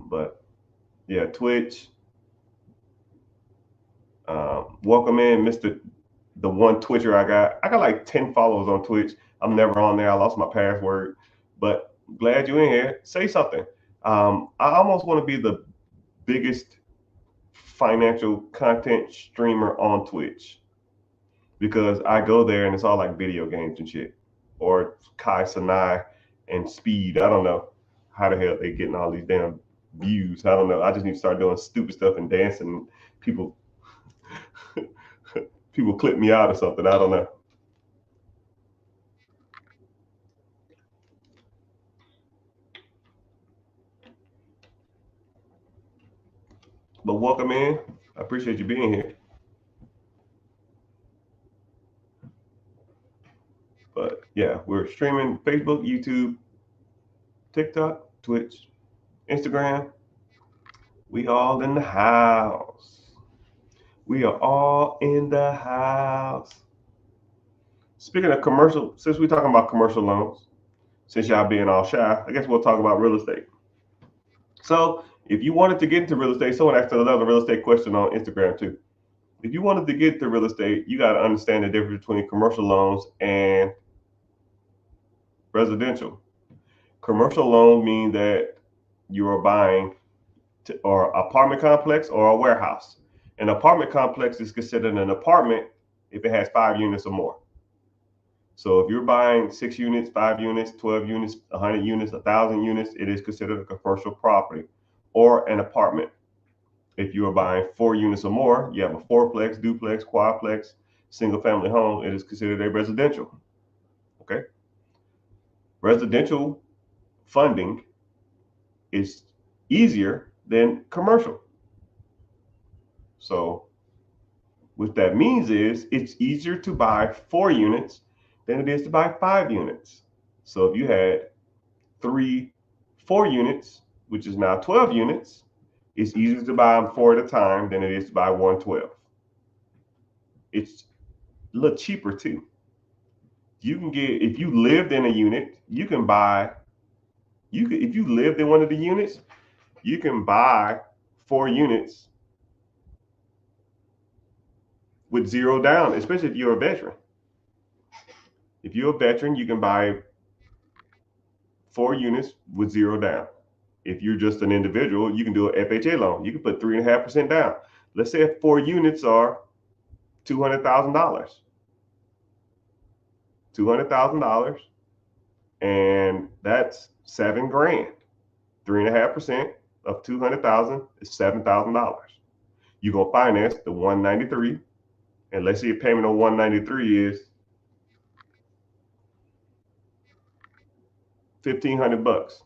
But yeah, Twitch. Welcome in, Mr. The one Twitcher I got. I got like 10 followers on Twitch. I'm never on there. I lost my password, but glad you're in here. Say something. I almost want to be the biggest financial content streamer on Twitch because I go there and it's all like video games and shit, or Kai Sanai and Speed. I don't know how the hell they getting all these damn views. I don't know. I just need to start doing stupid stuff and dancing. People, people clip me out or something. I don't know. But welcome in. I appreciate you being here. But yeah, we're streaming Facebook, YouTube, TikTok, Twitch, Instagram. We all in the house. We are all in the house. Speaking of commercial, since we're talking about commercial loans, since y'all being all shy, I guess we'll talk about real estate. So if you wanted to get into real estate, someone asked another real estate question on Instagram too. If you wanted to get into real estate, you got to understand the difference between commercial loans and residential. Commercial loan means that you are buying or apartment complex or a warehouse. An apartment complex is considered an apartment if it has 5 units or more. So if you're buying 6 units, 5 units, 12 units, 100 units, 1,000 units, it is considered a commercial property or an apartment. If you are buying 4 units or more, you have a fourplex, duplex, quadplex, single family home, it is considered a residential. Okay. Residential funding is easier than commercial. So what that means is it's easier to buy 4 units than it is to buy 5 units. So if you had 4 units, which is now 12 units, it's easier to buy them 4 at a time than it is to buy 112. It's a little cheaper too. You can get, if you lived in a unit, you can buy, if you lived in one of the units, you can buy 4 units with 0 down, especially if you're a veteran. If you're a veteran, you can buy 4 units with 0 down. If you're just an individual, you can do an FHA loan. You can put 3.5% down. Let's say 4 units are $200,000. $200,000, and that's $7,000. 3.5% of 200,000 is $7,000. You're gonna finance the 193, and let's say your payment on 193 is $1,500.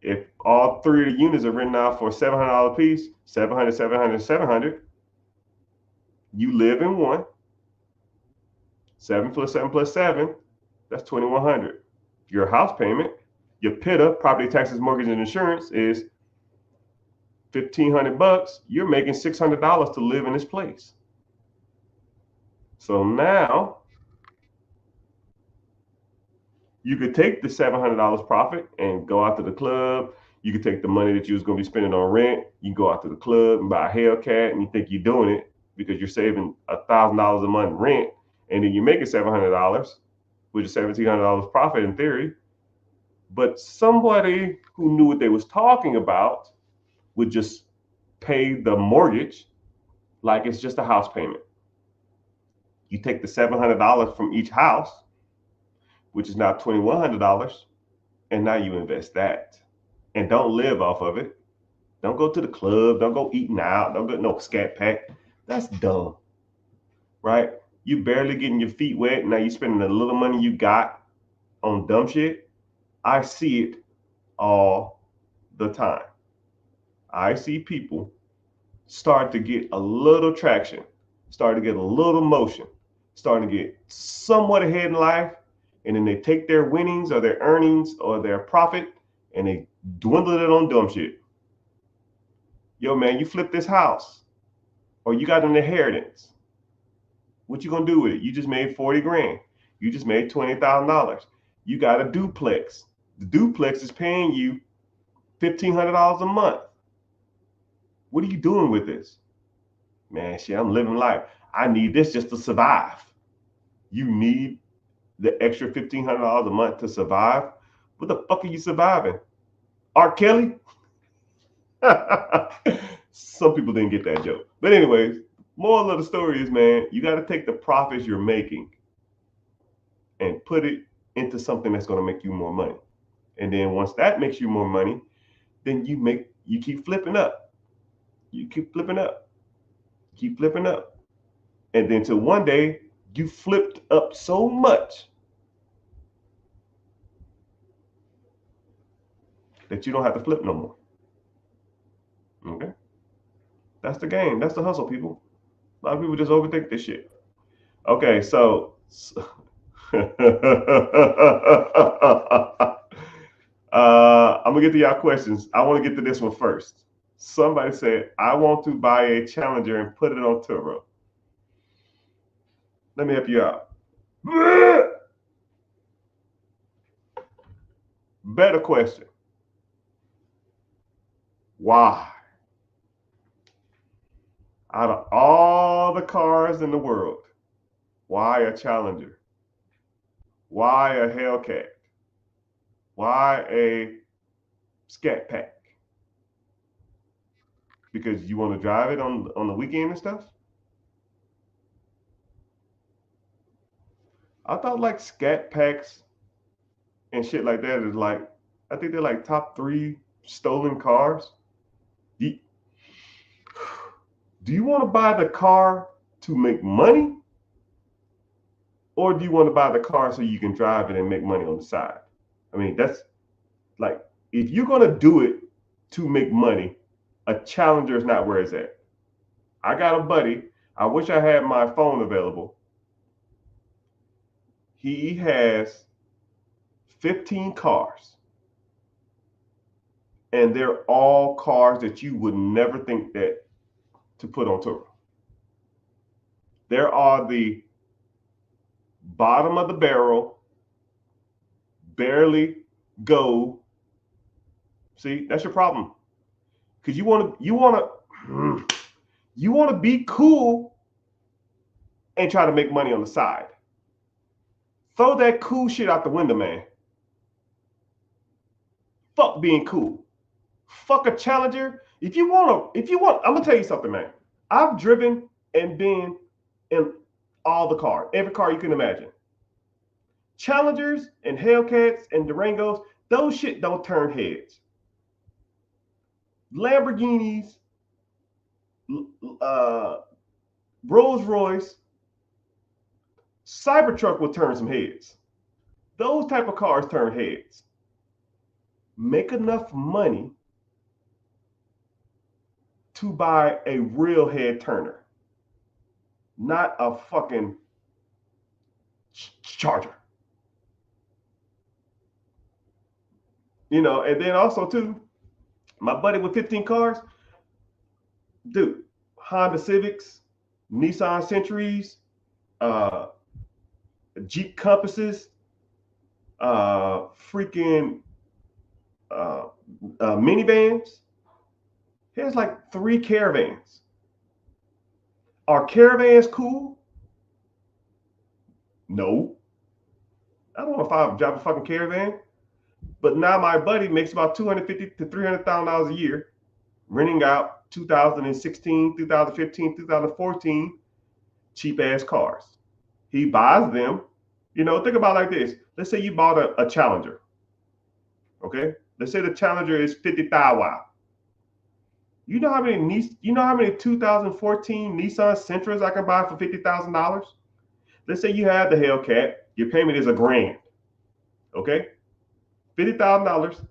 If all 3 of the units are written out for $700 a piece, 700, 700, 700, you live in one, 7 plus 7 plus 7, that's 2,100. Your house payment, your PITA, property taxes, mortgage, and insurance is $1,500. You're making $600 to live in this place. So now you could take the $700 profit and go out to the club. You could take the money that you was going to be spending on rent. You can go out to the club and buy a Hellcat, and you think you're doing it because you're saving $1,000 a month rent, and then you're making $700, which is $1,700 profit in theory. But somebody who knew what they was talking about would just pay the mortgage like it's just a house payment. You take the $700 from each house, which is now $2,100, and now you invest that. And don't live off of it. Don't go to the club. Don't go eating out. Don't get no scat pack. That's dumb, right? You barely getting your feet wet. Now you spending the little money you got on dumb shit. I see it all the time. I see people start to get a little traction, start to get a little motion, starting to get somewhat ahead in life, and then they take their winnings or their earnings or their profit and they dwindle it on dumb shit. Yo, man, you flip this house or you got an inheritance. What you gonna do with it? You just made 40 grand. You just made $20,000. You got a duplex. The duplex is paying you $1,500 a month. What are you doing with this? Man, shit, I'm living life. I need this just to survive. You need the extra $1,500 a month to survive? What the fuck are you surviving? R. Kelly? Some people didn't get that joke. But anyways, moral of the story is, man, you got to take the profits you're making and put it into something that's going to make you more money. And then once that makes you more money, then you keep flipping up. You keep flipping up. Keep flipping up. And then till one day you flipped up so much that you don't have to flip no more. Okay? That's the game. That's the hustle, people. A lot of people just overthink this shit. Okay, so I'm gonna get to y'all questions. I want to get to this one first. Somebody said, I want to buy a Challenger and put it on Turo. Let me help you out. Better question. Why? Out of all the cars in the world, why a Challenger? Why a Hellcat? Why a Scat Pack? Because you want to drive it on the weekend and stuff? I thought like Scat Packs and shit like that is like, I think they're like top 3 stolen cars. Do you want to buy the car to make money? Or do you want to buy the car so you can drive it and make money on the side? I mean, that's like, if you're going to do it to make money, a Challenger is not where it's at. I got a buddy. I wish I had my phone available. He has 15 cars. And they're all cars that you would never think that to put on Turo. There are the bottom of the barrel, barely go. See, that's your problem. Because you want to be cool and try to make money on the side. Throw that cool shit out the window, man. Fuck being cool. Fuck a Challenger. If you want, I'm gonna tell you something, man. I've driven and been in all the cars, every car you can imagine. Challengers and Hellcats and Durangos, those shit don't turn heads. Lamborghinis, Rolls Royce, Cybertruck will turn some heads. Those type of cars turn heads. Make enough money to buy a real head turner, not a fucking Charger. You know, and then also too, my buddy with 15 cars, dude, Honda Civics, Nissan Centuries, uh, Jeep Compasses, freaking minivans. He has like 3 caravans. Are caravans cool? No. I don't know if I drive a fucking caravan. But now my buddy makes about $250,000 to $300,000 a year, renting out 2016, 2015, 2014 cheap ass cars. He buys them. You know, think about it like this. Let's say you bought a Challenger. Okay, let's say the Challenger is 50,000. You know how many 2014 Nissan Sentras I can buy for $50,000? Let's say you have the Hellcat. Your payment is $1,000. Okay, $50,000.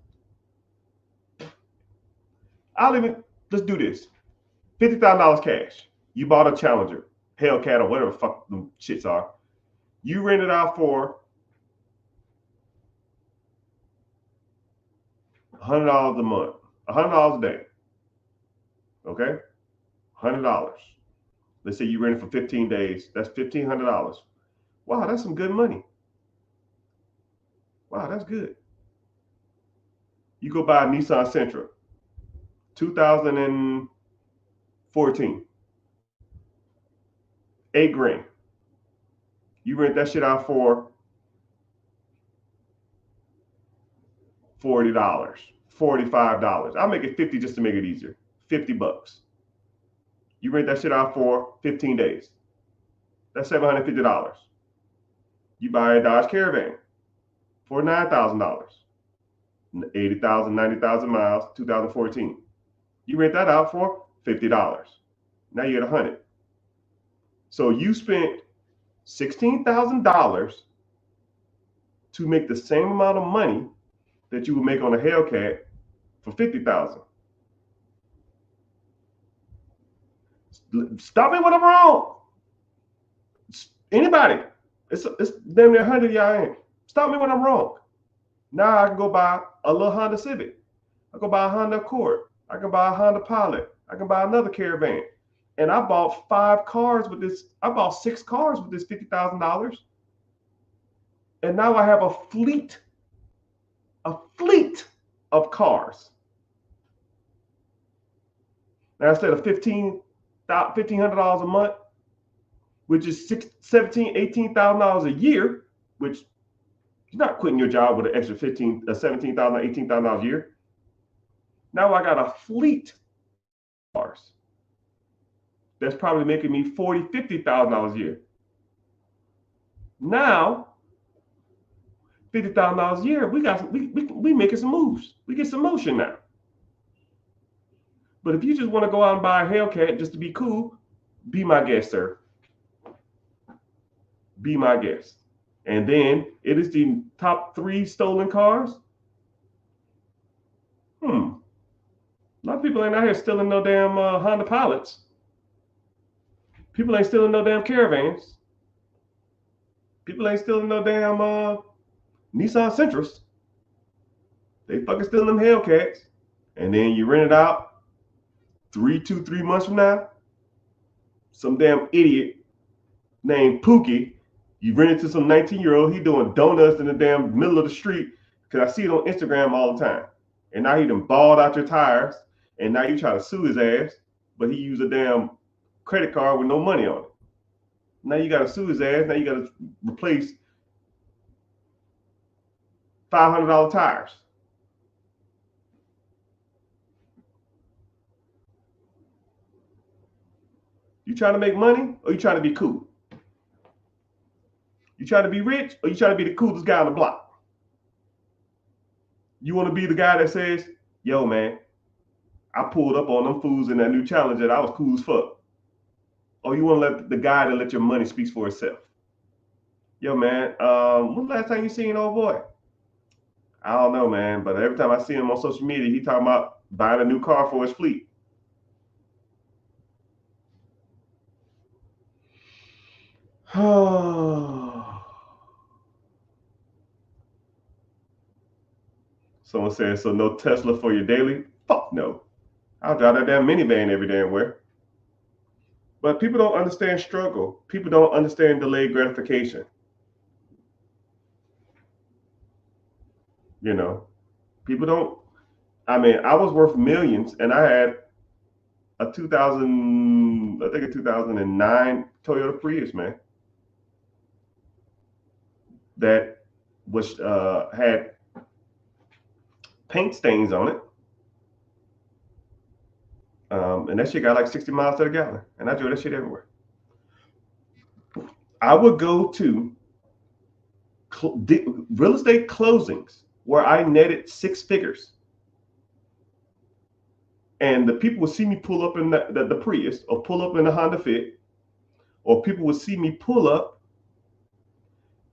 Let's do this. $50,000 cash. You bought a Challenger, Hellcat, or whatever the fuck them shits are. You rent it out for $100 a month, $100 a day. Okay, $100. Let's say you rent it for 15 days. That's $1,500. Wow, that's some good money. Wow, that's good. You go buy a Nissan Sentra, 2014, $8,000. You rent that shit out for $40, $45. I'll make it 50 just to make it easier. $50. You rent that shit out for 15 days. That's $750. You buy a Dodge Caravan for $9,000. 80,000, 90,000 miles, 2014. You rent that out for $50. Now you're at $100. So you spent $16,000 to make the same amount of money that you would make on a Hellcat for $50,000. Stop me when I'm wrong. Anybody? It's damn near 100 y'all ain't. Stop me when I'm wrong. Now I can go buy a little Honda Civic. I can buy a Honda Accord. I can buy a Honda Pilot. I can buy another Caravan. And I bought 5 cars with this. I bought 6 cars with this $50,000. And now I have a fleet of cars. Now instead of $1,500 a month, which is $17,000, $18,000 a year, which you're not quitting your job with an extra $17,000, $18,000 a year. Now I got a fleet of cars that's probably making me $40,000, $50,000 a year. Now, $50,000 a year, we making some moves. We get some motion now. But if you just want to go out and buy a Hellcat just to be cool, be my guest, sir. Be my guest. And then it is the top 3 stolen cars. A lot of people ain't out here stealing no damn Honda Pilots. People ain't stealing no damn Caravans. People ain't stealing no damn Nissan Sentras. They fucking stealing them Hellcats. And then you rent it out 3 months from now. Some damn idiot named Pookie. You rent it to some 19-year-old. He doing donuts in the damn middle of the street. Because I see it on Instagram all the time. And now he done balled out your tires. And now you try to sue his ass. But he used a damn credit card with no money on it. Now you got to sue his ass. Now you got to replace $500 tires. You trying to make money or you trying to be cool? You trying to be rich or you trying to be the coolest guy on the block? You want to be the guy that says, yo, man, I pulled up on them fools in that new Challenger. I was cool as fuck. Or you want to let the guy that let your money speak for itself? Yo, man, when last time you seen old boy? I don't know, man, but every time I see him on social media, he talking about buying a new car for his fleet. Someone says, so no Tesla for your daily? Fuck no. I'll drive that damn minivan every damn where. But people don't understand struggle. People don't understand delayed gratification. You know, people don't. I mean, I was worth millions, and I had a 2009 Toyota Prius, man, that was had paint stains on it. And that shit got like 60 miles to the gallon. And I drove that shit everywhere. I would go to real estate closings where I netted 6 figures. And the people would see me pull up in the Prius or pull up in the Honda Fit, or people would see me pull up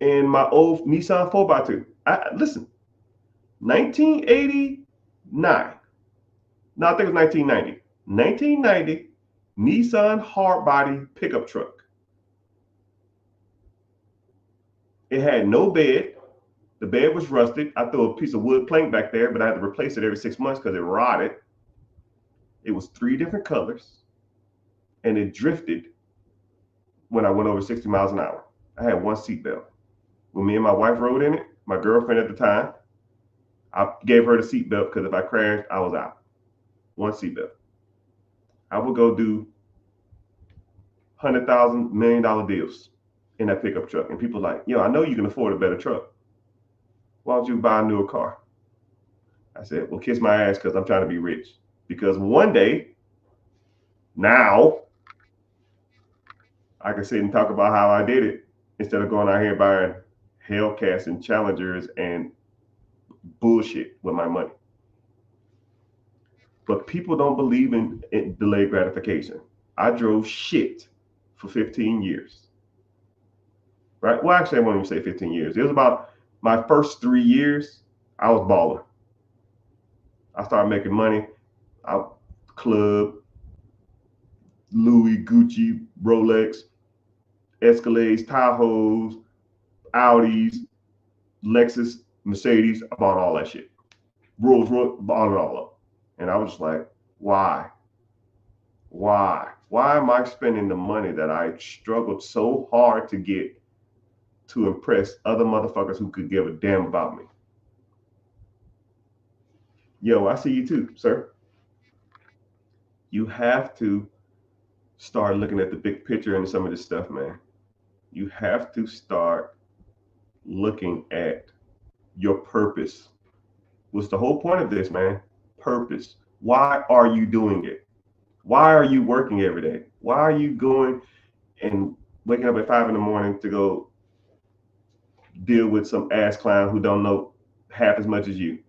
in my old Nissan 4x2. Listen, 1989. No, I think it was 1990. 1990 Nissan hardbody pickup truck. It had no bed. The bed was rusted. I threw a piece of wood plank back there, but I had to replace it every 6 months because it rotted. It was 3 different colors, and it drifted when I went over 60 miles an hour. I had one seatbelt. When me and my wife rode in it, my girlfriend at the time, I gave her the seatbelt because if I crashed, I was out. One seatbelt. I would go do $100,000, $1 million deals in that pickup truck. And people like, yo, I know you can afford a better truck. Why don't you buy a newer car? I said, well, kiss my ass because I'm trying to be rich. Because one day, now, I can sit and talk about how I did it instead of going out here buying Hellcats and Challengers and bullshit with my money. But people don't believe in delayed gratification. I drove shit for 15 years. Right? Well, actually, I won't even say 15 years. It was about my first 3 years, I was balling. I started making money. Club, Louis, Gucci, Rolex, Escalades, Tahoes, Audis, Lexus, Mercedes. I bought all that shit. Rolls Royce, bought it all up. And I was just like, why? Why? Why am I spending the money that I struggled so hard to get to impress other motherfuckers who could give a damn about me? Yo, I see you too, sir. You have to start looking at the big picture and some of this stuff, man. You have to start looking at your purpose. What's the whole point of this, man? Purpose. Why are you doing it? Why are you working every day? Why are you going and waking up at 5 a.m. to go deal with some ass clown who don't know half as much as you?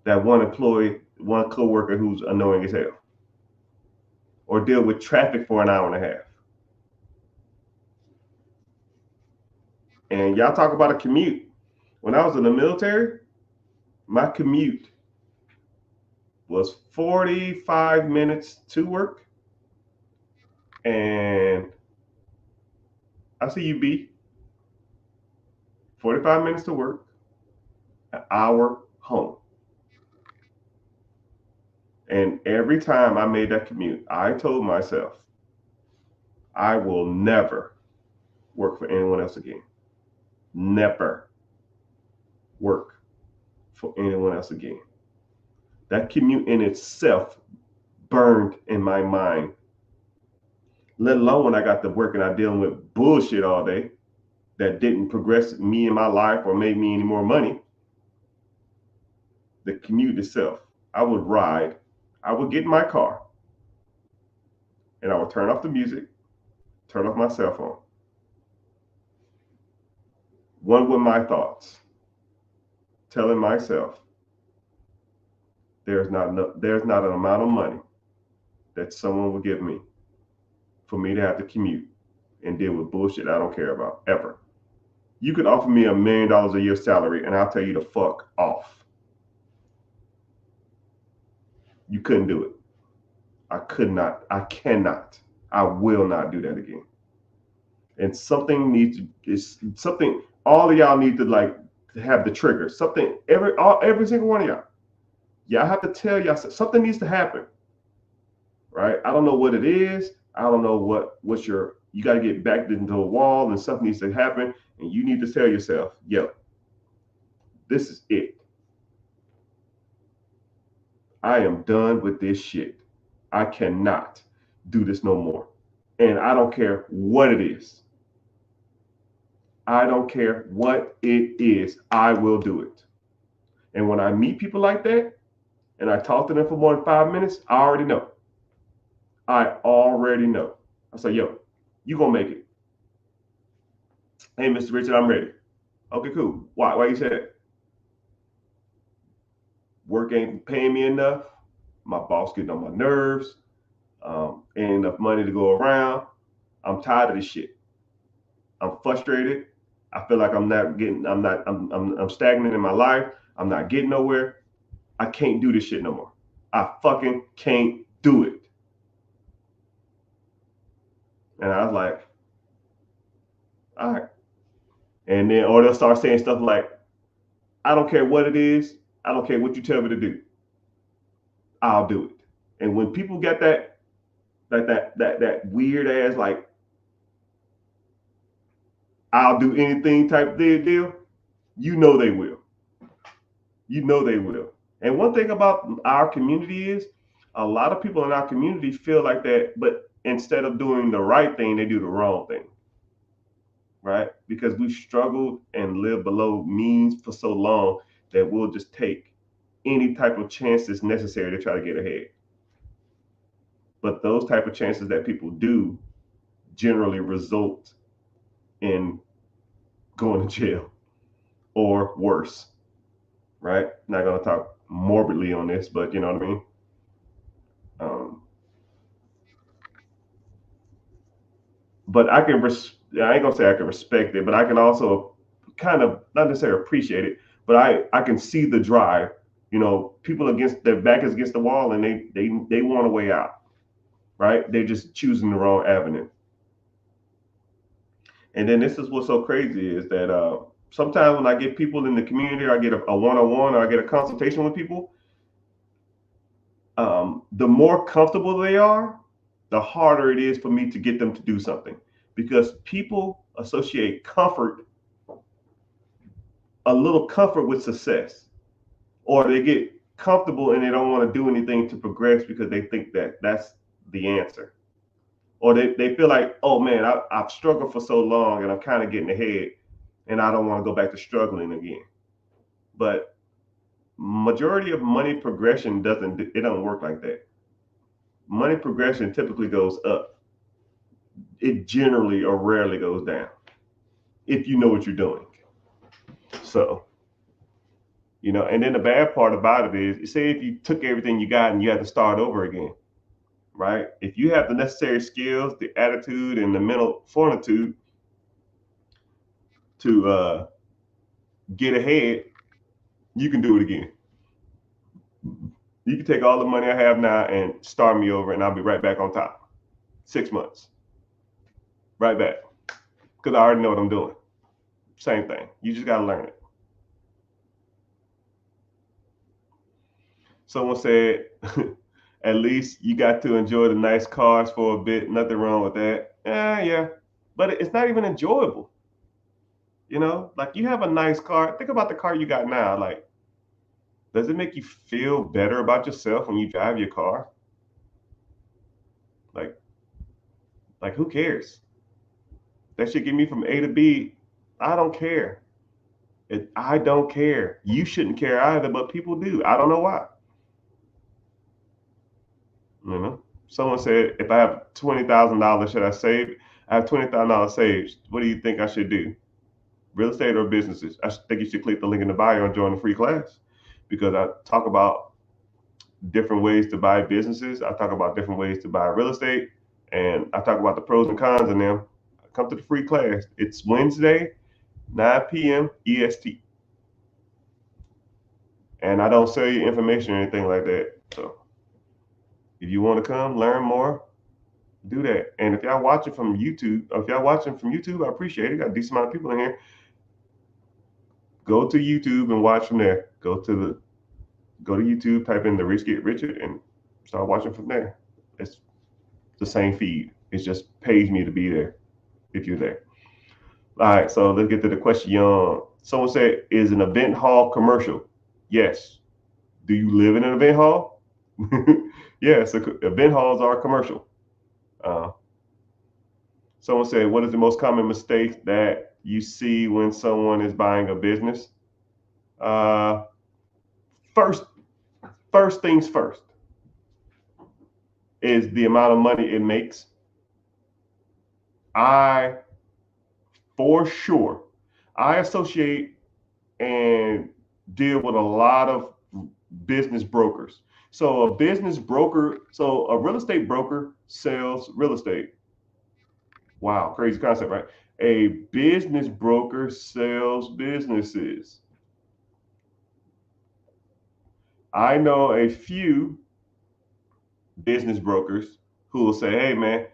That one employee, one coworker who's annoying as hell. Or deal with traffic for an hour and a half. And y'all talk about a commute. When I was in the military, my commute was 45 minutes to work. And I see you, B. 45 minutes to work, an hour home. And every time I made that commute, I told myself, I will never work for anyone else again. Never work for anyone else again. That commute in itself burned in my mind. Let alone when I got to work and I'm dealing with bullshit all day that didn't progress me in my life or make me any more money. The commute itself, I would ride. I would get in my car and I would turn off the music, turn off my cell phone. One with my thoughts, telling myself there's not an amount of money that someone will give me for me to have to commute and deal with bullshit I don't care about ever. You could offer me $1 million a year salary and I'll tell you to fuck off. You couldn't do it. I could not. I cannot. I will not do that again. And something needs to, it's something, all of y'all need to like have the trigger. Something every single one of y'all have to tell y'all something needs to happen, right? I don't know what it is. I don't know what's your. You got to get back into a wall, and something needs to happen, and you need to tell yourself, yo, this is it. I am done with this shit. I cannot do this no more. And I don't care what it is. I don't care what it is. I will do it. And when I meet people like that and I talk to them for more than 5 minutes, I already know. I already know. I say, yo, you gonna make it. Hey, Mr. Richard, I'm ready. Okay, cool. Why you say that? Work ain't paying me enough. My boss getting on my nerves. Ain't enough money to go around. I'm tired of this shit. I'm frustrated. I feel like I'm stagnant in my life. I'm not getting nowhere. I can't do this shit no more. I fucking can't do it. And I was like, all right. And then, or they'll start saying stuff like, I don't care what it is. I don't care what you tell me to do. I'll do it. And when people get that weird ass, like, I'll do anything type deal, you know they will. You know they will. And one thing about our community is a lot of people in our community feel like that, but instead of doing the right thing, they do the wrong thing. Right? Because we've struggled and lived below means for so long that we'll just take any type of chances necessary to try to get ahead. But those type of chances that people do generally result in going to jail or worse. Right? Not going to talk morbidly on this, but you know what I mean? But I ain't gonna say I can respect it, but I can also kind of not necessarily appreciate it, but I can see the drive. You know, people against their back is against the wall and they want a way out, right? They're just choosing the wrong avenue. And then this is what's so crazy is that sometimes when I get people in the community, or I get a one-on-one, or I get a consultation with people, the more comfortable they are, the harder it is for me to get them to do something, because people associate a little comfort with success, or they get comfortable and they don't want to do anything to progress because they think that that's the answer, or they feel like, oh man, I've struggled for so long and I'm kind of getting ahead and I don't want to go back to struggling again. But majority of money progression doesn't work like that. Money progression typically goes up. It generally or rarely goes down if you know what you're doing. So, and then the bad part about it is, say if you took everything you got and you had to start over again, right? If you have the necessary skills, the attitude, and the mental fortitude to get ahead, you can do it again. You can take all the money I have now and start me over, and I'll be right back on top. 6 months. Right back. Because I already know what I'm doing. Same thing. You just got to learn it. Someone said, at least you got to enjoy the nice cars for a bit. Nothing wrong with that. Yeah. But it's not even enjoyable. Like you have a nice car. Think about the car you got now. Like, does it make you feel better about yourself when you drive your car? Like who cares? That should get me from A to B. I don't care. I don't care. You shouldn't care either, but people do. I don't know why. Someone said, if I have $20,000, should I save? I have $20,000 saved. What do you think I should do? Real estate or businesses? I think you should click the link in the bio and join the free class, because I talk about different ways to buy businesses. I talk about different ways to buy real estate, and I talk about the pros and cons in them. Come to the free class. It's Wednesday, 9 p.m. EST. And I don't sell you information or anything like that. So if you want to come learn more, do that. And if y'all watching from YouTube, I appreciate it. Got a decent amount of people in here. Go to YouTube and watch from there. Go to YouTube, type in the Rich Get Richer, and start watching from there. It's the same feed. It just pays me to be there if you're there. All right, so let's get to the question. Someone said, "Is an event hall commercial?" Yes. Do you live in an event hall? Yes, event halls are commercial. Uh, Someone said, "What is the most common mistake that you see when someone is buying a business?" Uh, first, first things first is the amount of money it makes. I, for sure, I associate and deal with a lot of business brokers. So a real estate broker sells real estate. Wow, crazy concept, right? A business broker sells businesses. I know a few business brokers who will say, "Hey, man,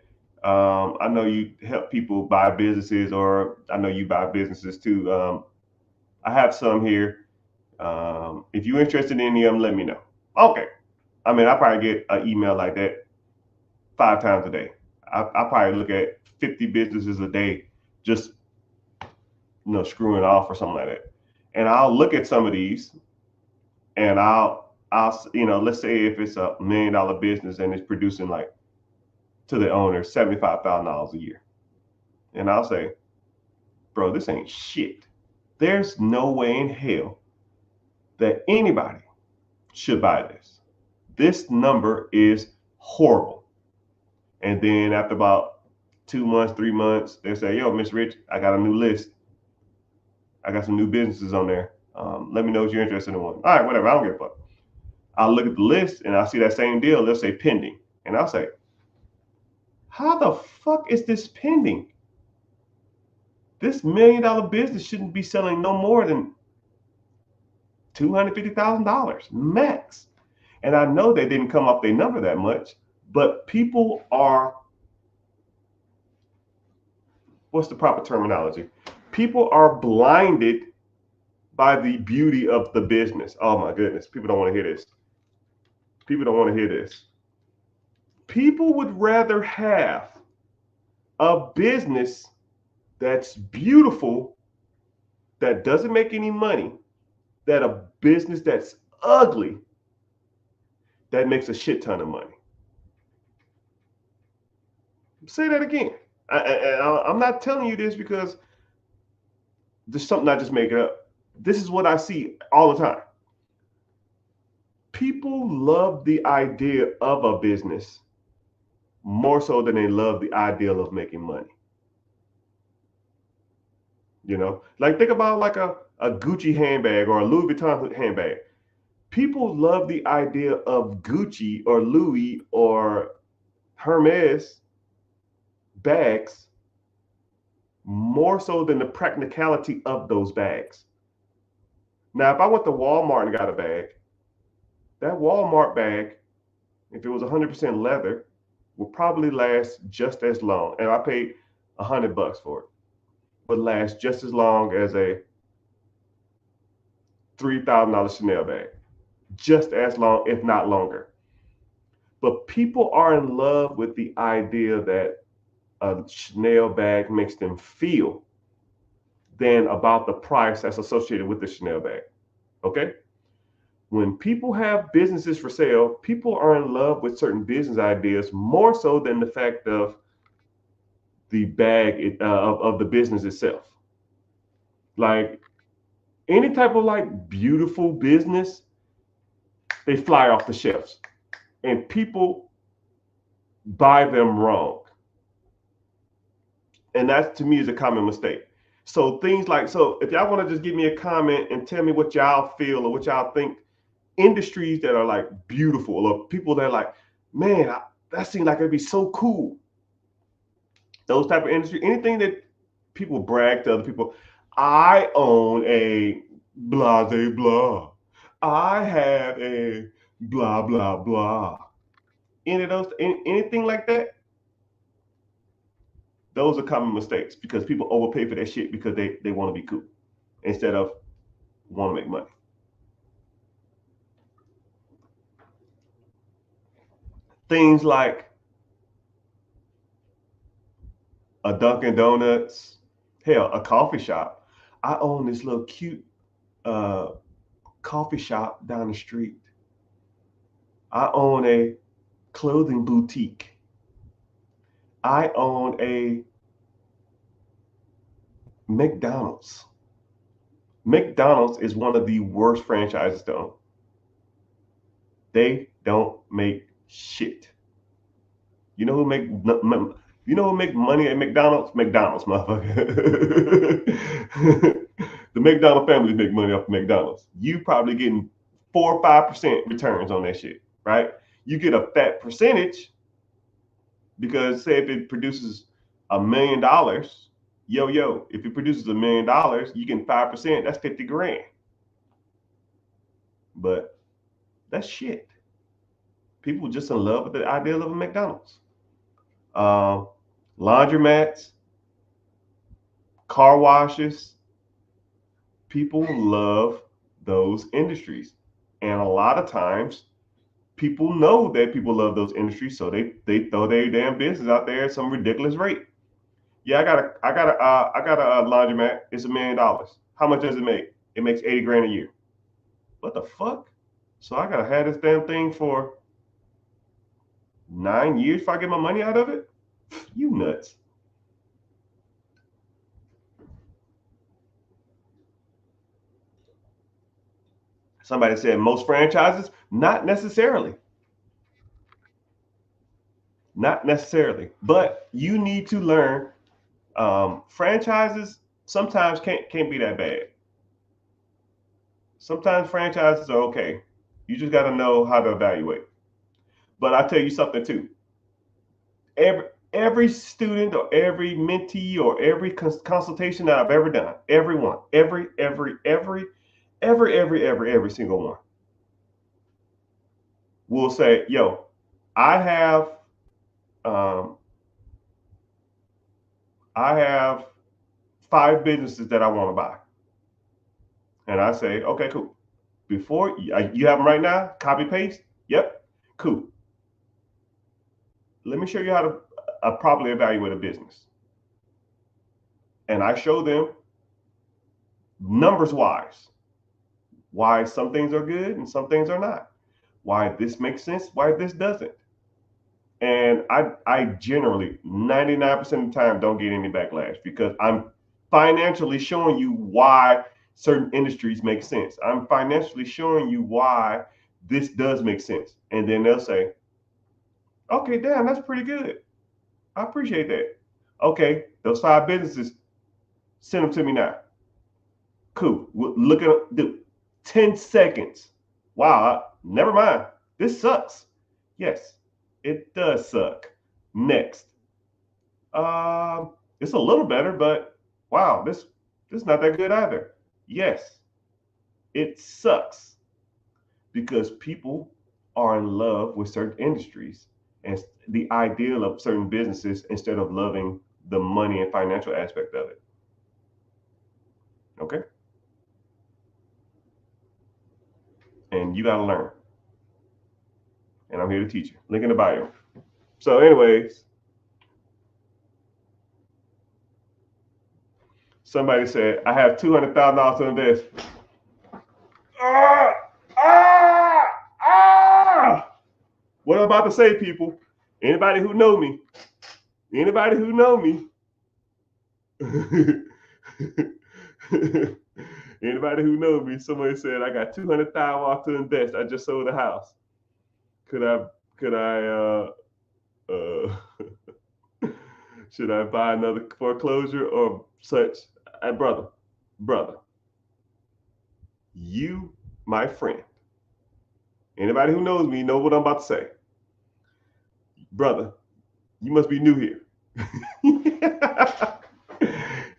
I know you help people buy businesses, or I know you buy businesses too. I have some here. If you're interested in any of them, let me know." Okay. I mean, I probably get an email like that 5 times a day. I probably look at 50 businesses a day, just screwing off or something like that. And I'll look at some of these, and I'll let's say if it's $1 million business and it's producing like to the owner $75,000 a year, and I'll say, "Bro, this ain't shit. There's no way in hell that anybody should buy this. This number is horrible." And then after about 2 months, 3 months, they say, "Yo, Miss Rich, I got a new list. I got some new businesses on there. Let me know if you're interested in one." All right, whatever. I don't give a fuck. I'll look at the list and I'll see that same deal. They'll say pending. And I'll say, "How the fuck is this pending? This $1 million business shouldn't be selling no more than $250,000 max." And I know they didn't come up their number that much, but people are, what's the proper terminology? People are blinded by the beauty of the business. Oh my goodness. People don't want to hear this. People don't want to hear this. People would rather have a business that's beautiful, that doesn't make any money, than a business that's ugly, that makes a shit ton of money. Say that again. I'm not telling you this because this is something I just make up. This is what I see all the time. People love the idea of a business more so than they love the ideal of making money. Like think about like a Gucci handbag or a Louis Vuitton handbag. People love the idea of Gucci or Louis or Hermes bags more so than the practicality of those bags. Now, if I went to Walmart and got a bag, that Walmart bag, if it was 100% leather, would probably last just as long. And I paid $100 for it. Would last just as long as a $3,000 Chanel bag, just as long, if not longer. But people are in love with the idea that a Chanel bag makes them feel than about the price that's associated with the Chanel bag. Okay? When people have businesses for sale, people are in love with certain business ideas more so than the fact of the bag of the business itself. Like any type of like beautiful business, they fly off the shelves, and people buy them wrong. And that to me is a common mistake. So things like, so if y'all want to just give me a comment and tell me what y'all feel or what y'all think, industries that are like beautiful or people that are like, man, that seems like it'd be so cool. Those type of industry, anything that people brag to other people, "I own a blah blah blah. I have a blah blah blah." Any of those, anything like that, those are common mistakes because people overpay for that shit because they want to be cool instead of want to make money. Things like a Dunkin' Donuts, hell, a coffee shop. I own this little cute coffee shop down the street. I own a clothing boutique. I own a McDonald's. McDonald's is one of the worst franchises to own. They don't make shit. You know who make money at McDonald's? McDonald's, motherfucker. The McDonald family make money off of McDonald's. You probably getting 4 or 5% returns on that shit, right? You get a fat percentage because say if it produces $1 million, if it produces $1 million, you get 5%, that's 50 grand. But that's shit. People just in love with the idea of a McDonald's. Laundromats, car washes. People love those industries. And a lot of times people know that people love those industries, so they throw their damn business out there at some ridiculous rate. Yeah, I got a laundromat. It's $1 million. How much does it make? It makes 80 grand a year. What the fuck? So I gotta have this damn thing for 9 years if I get my money out of it? You nuts. Somebody said most franchises, not necessarily. Not necessarily, but you need to learn. Franchises sometimes can't be that bad. Sometimes franchises are okay. You just got to know how to evaluate. But I'll tell you something too. Every student or every mentee or every consultation that I've ever done, everyone, every single one will say, "Yo, I have um, I have 5 businesses that I want to buy." And I say, "Okay, cool. Before you have them right now, copy paste. Yep, cool. Let me show you how to properly evaluate a business." And I show them numbers wise why some things are good and some things are not, why this makes sense, why this doesn't. And I generally 99% of the time don't get any backlash because I'm financially showing you why certain industries make sense. I'm financially showing you why this does make sense. And then they'll say, "Okay, damn, that's pretty good. I appreciate that. Okay, those 5 businesses, send them to me now." Cool. Look at the 10 seconds. Wow, never mind. This sucks. Yes, it does suck. Next. It's a little better, but wow, this is not that good either. Yes, it sucks because people are in love with certain industries and the ideal of certain businesses instead of loving the money and financial aspect of it. Okay? And you got to learn. And I'm here to teach you. Link in the bio. So, anyways, somebody said, "I have $200,000 to invest." What I'm about to say, people, anybody who know me, anybody who know me, somebody said, "I got $200,000 to invest. I just sold a house. Could I should I buy another foreclosure or such?" Brother, you, my friend, anybody who knows me know what I'm about to say. Brother, you must be new here.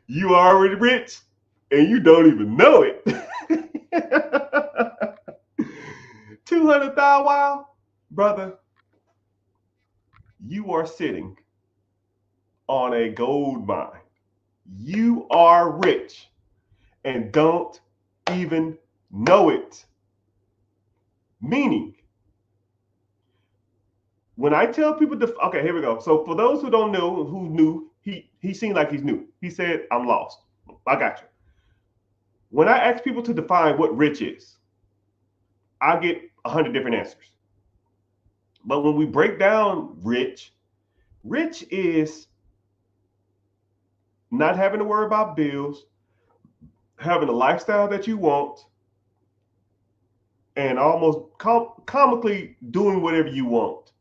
You are already rich and you don't even know it. 200,000, wow, brother, you are sitting on a gold mine. You are rich and don't even know it. Meaning, when I tell people okay, here we go. So for those who don't know, who knew, he seemed like he's new. He said, I'm lost. I got you. When I ask people to define what rich is, I get 100 different answers. But when we break down rich is not having to worry about bills, having a lifestyle that you want, and almost comically doing whatever you want.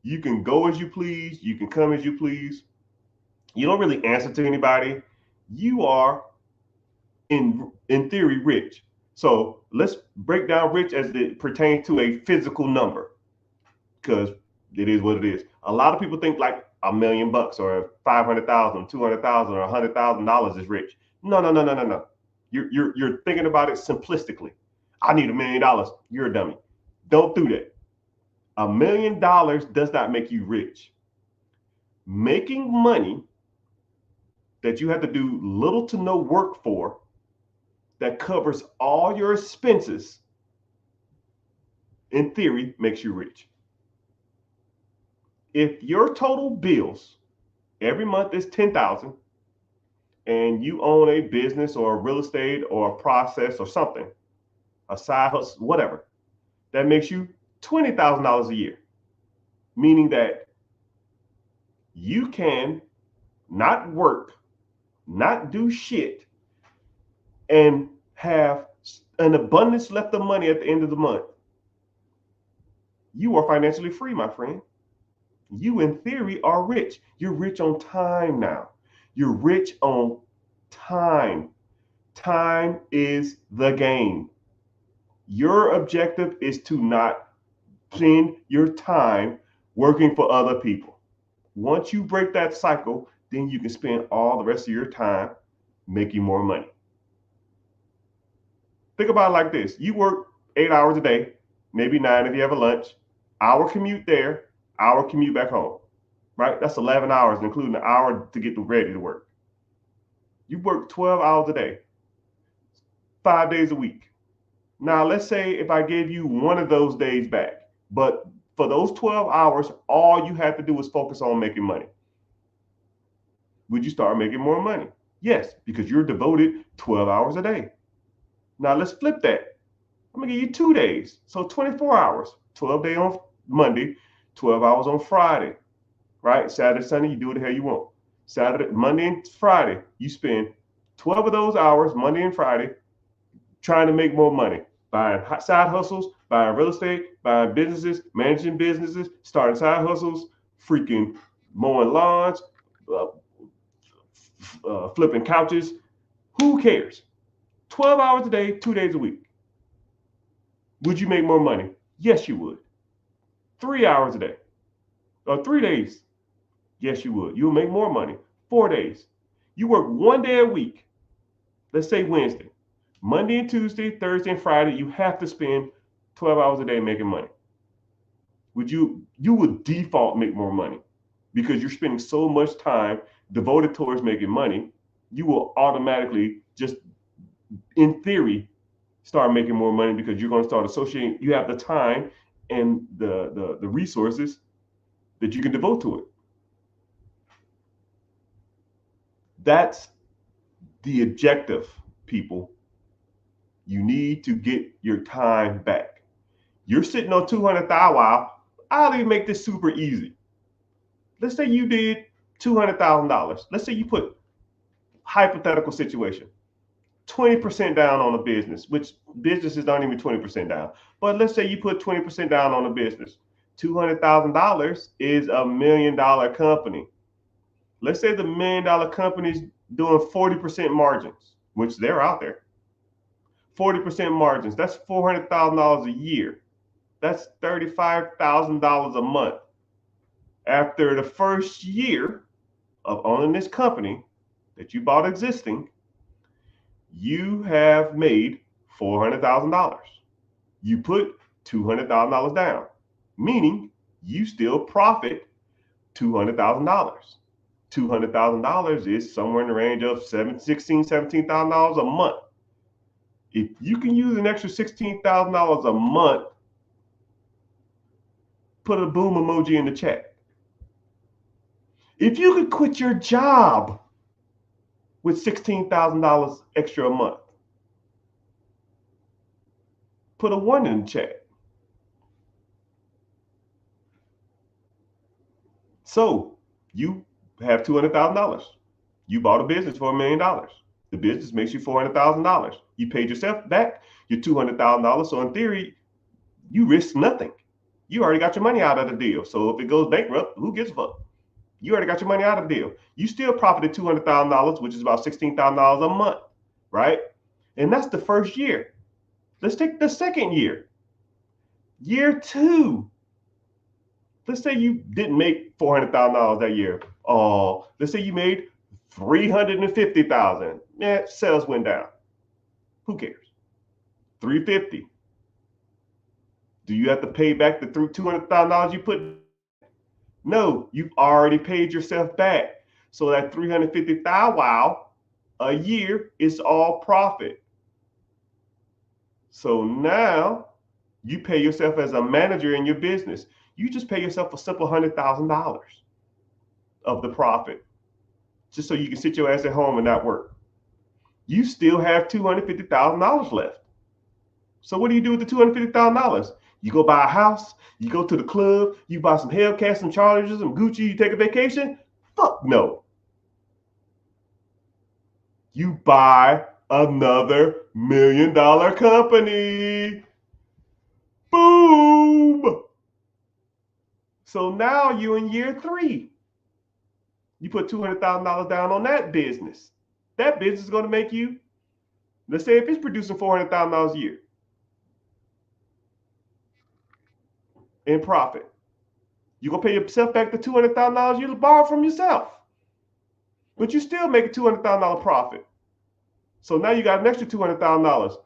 You can go as you please. You can come as you please. You don't really answer to anybody. You are, in theory, rich. So let's break down rich as it pertains to a physical number, because it is what it is. A lot of people think like $1 million or 500,000, 200,000, or $100,000 is rich. No. You're thinking about it simplistically. I need $1 million. You're a dummy. Don't do that. $1 million does not make you rich. Making money that you have to do little to no work for, that covers all your expenses, in theory, makes you rich. If your total bills every month is $10,000 and you own a business or a real estate or a process or something, a side hustle, whatever, that makes you $20,000 a year. Meaning that you can not work, not do shit, and have an abundance left of money at the end of the month. You are financially free, my friend. You, in theory, are rich. You're rich on time now. You're rich on time. Time is the game. Your objective is to not spend your time working for other people. Once you break that cycle, then you can spend all the rest of your time making more money. Think about it like this. You work 8 hours a day, maybe 9 if you have a lunch, hour commute there, hour commute back home, right? That's 11 hours, including an hour to get ready to work. You work 12 hours a day, 5 days a week. Now, let's say if I gave you one of those days back, but for those 12 hours, all you have to do is focus on making money. Would you start making more money? Yes, because you're devoted 12 hours a day. Now, let's flip that. I'm going to give you 2 days. So 24 hours, 12 days on Monday, 12 hours on Friday, right? Saturday, Sunday, you do what the hell you want. Saturday, Monday and Friday, you spend 12 of those hours, Monday and Friday, trying to make more money. Buying side hustles, buying real estate, buying businesses, managing businesses, starting side hustles, freaking mowing lawns, flipping couches. Who cares? 12 hours a day, 2 days a week. Would you make more money? Yes, you would. 3 hours a day, or 3 days. Yes, you would. You'll make more money. 4 days. You work 1 day a week. Let's say Wednesday. Monday and Tuesday, Thursday and Friday, you have to spend 12 hours a day making money. You would default make more money because you're spending so much time devoted towards making money. You will automatically, just in theory, start making more money because you're going to start associating. You have the time and the resources that you can devote to it. That's the objective, people. You need to get your time back. You're sitting on 200,000. Wow, I'll even make this super easy. Let's say you did $200,000. Let's say you put, hypothetical situation, 20% down on a business, which businesses don't even 20% down. But let's say you put 20% down on a business. $200,000 is $1 million company. Let's say the $1 million company is doing 40% margins, which they're out there. 40% margins, that's $400,000 a year. That's $35,000 a month. After the first year of owning this company that you bought existing, you have made $400,000. You put $200,000 down, meaning you still profit $200,000. $200,000 is somewhere in the range of $17,000 a month. If you can use an extra $16,000 a month, put a boom emoji in the chat. If you could quit your job with $16,000 extra a month, put a 1 in the chat. So you have $200,000. You bought a business for $1 million. The business makes you $400,000. You paid yourself back your $200,000. So in theory, you risk nothing. You already got your money out of the deal. So if it goes bankrupt, who gives a fuck? You already got your money out of the deal. You still profited $200,000, which is about $16,000 a month, right? And that's the first year. Let's take the second year. Year 2. Let's say you didn't make $400,000 that year. Let's say you made $350,000. Yeah, sales went down. Who cares? $350,000. Do you have to pay back the $200,000 you put? No, you've already paid yourself back. So that $350,000 a year is all profit. So now you pay yourself as a manager in your business. You just pay yourself a simple $100,000 of the profit, just so you can sit your ass at home and not work. You still have $250,000 left. So what do you do with the $250,000? You go buy a house, you go to the club, you buy some Hellcats, some Chargers, some Gucci, you take a vacation? Fuck no. You buy another $1 million company. Boom. So now you're in year 3. You put $200,000 down on that business. That business is going to make you, let's say if it's producing $400,000 a year in profit, you're going to pay yourself back the $200,000 you borrowed from yourself. But you still make a $200,000 profit. So now you got an extra $200,000.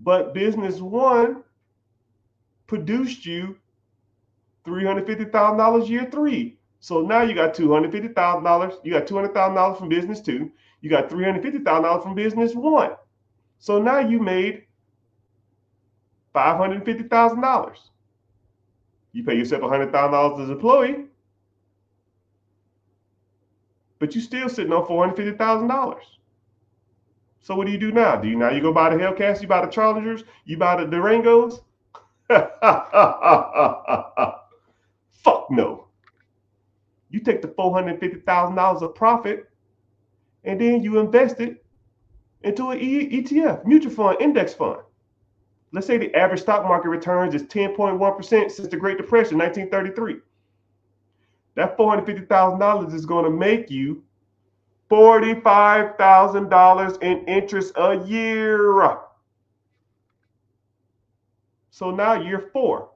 But business 1 produced you $350,000 year 3. So now you got $250,000. You got $200,000 from business 2. You got $350,000 from business 1. So now you made $550,000. You pay yourself $100,000 as an employee, but you're still sitting on $450,000. So what do you do now? You go buy the Hellcats, you buy the Chargers, you buy the Durangos? Fuck no. You take the $450,000 of profit and then you invest it into an ETF, mutual fund, index fund. Let's say the average stock market returns is 10.1% since the Great Depression, 1933. That $450,000 is going to make you $45,000 in interest a year. So now year 4,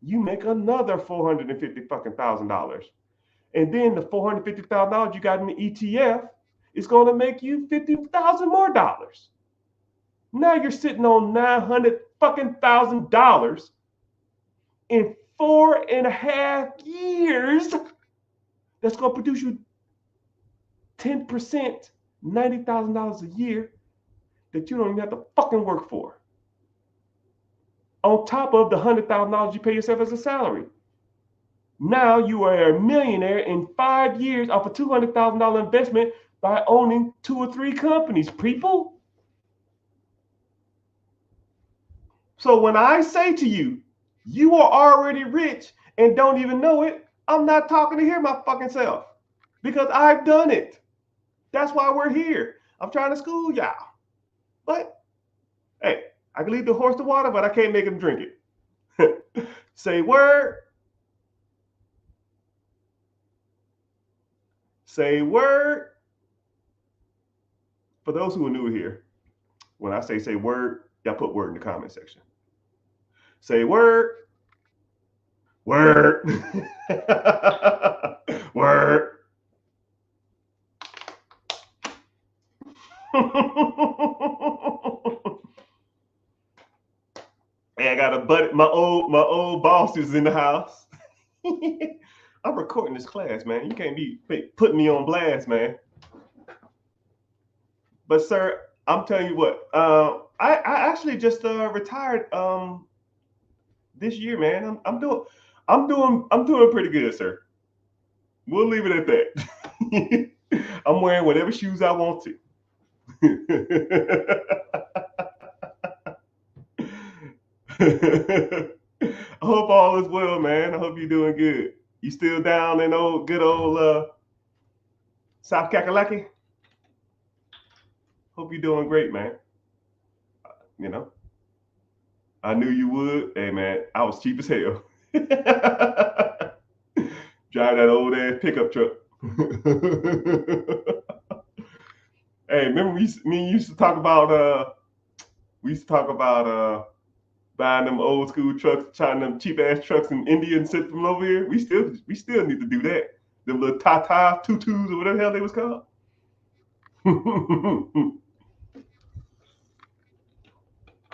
you make another $450,000. And then the $450,000 you got in the ETF is going to make you $50,000 more dollars. Now you're sitting on $900,000 in 4.5 years. That's going to produce you 10%, $90,000 a year that you don't even have to fucking work for. On top of the $100,000 you pay yourself as a salary. Now you are a millionaire in 5 years off a $200,000 investment by owning 2 or 3 companies, people. So when I say to you, you are already rich and don't even know it, I'm not talking to hear my fucking self, because I've done it. That's why we're here. I'm trying to school y'all. But hey, I can lead the horse to water, but I can't make him drink it. Say word. Say word. For those who are new here, when I say word, y'all put word in the comment section. Say word. Word. Word. Hey, I got a buddy. My old boss is in the house. I'm recording this class, man. You can't be putting me on blast, man. But sir, I'm telling you what. I actually just retired this year, man. I'm doing pretty good, sir. We'll leave it at that. I'm wearing whatever shoes I want to. I hope all is well, man. I hope you're doing good. You still down in good old South Kakalaki? Hope you're doing great, man. You know, I knew you would. Hey, man, I was cheap as hell. Drive that old ass pickup truck. Hey, remember me and you used to talk about we used to talk about buying them old school trucks, trying them cheap ass trucks in India and sent them over here. We still need to do that. Them little Tata tutus or whatever the hell they was called.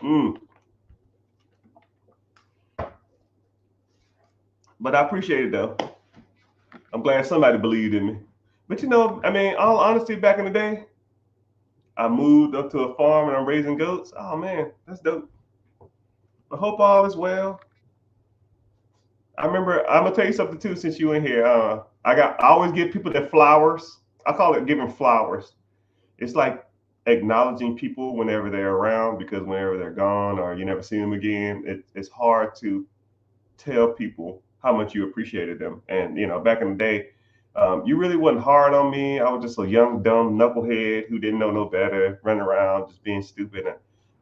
Mm. But I appreciate it though. I'm glad somebody believed in me. But I mean, all honesty, back in the day, I moved up to a farm and I'm raising goats. Oh man, that's dope. I hope all is well. I remember I'm gonna tell you something too since you in here. I always give people their flowers. I call it giving flowers. It's like acknowledging people whenever they're around because whenever they're gone or you never see them again, it's hard to tell people how much you appreciated them. And back in the day, you really wasn't hard on me. I was just a young, dumb knucklehead who didn't know no better, running around just being stupid. And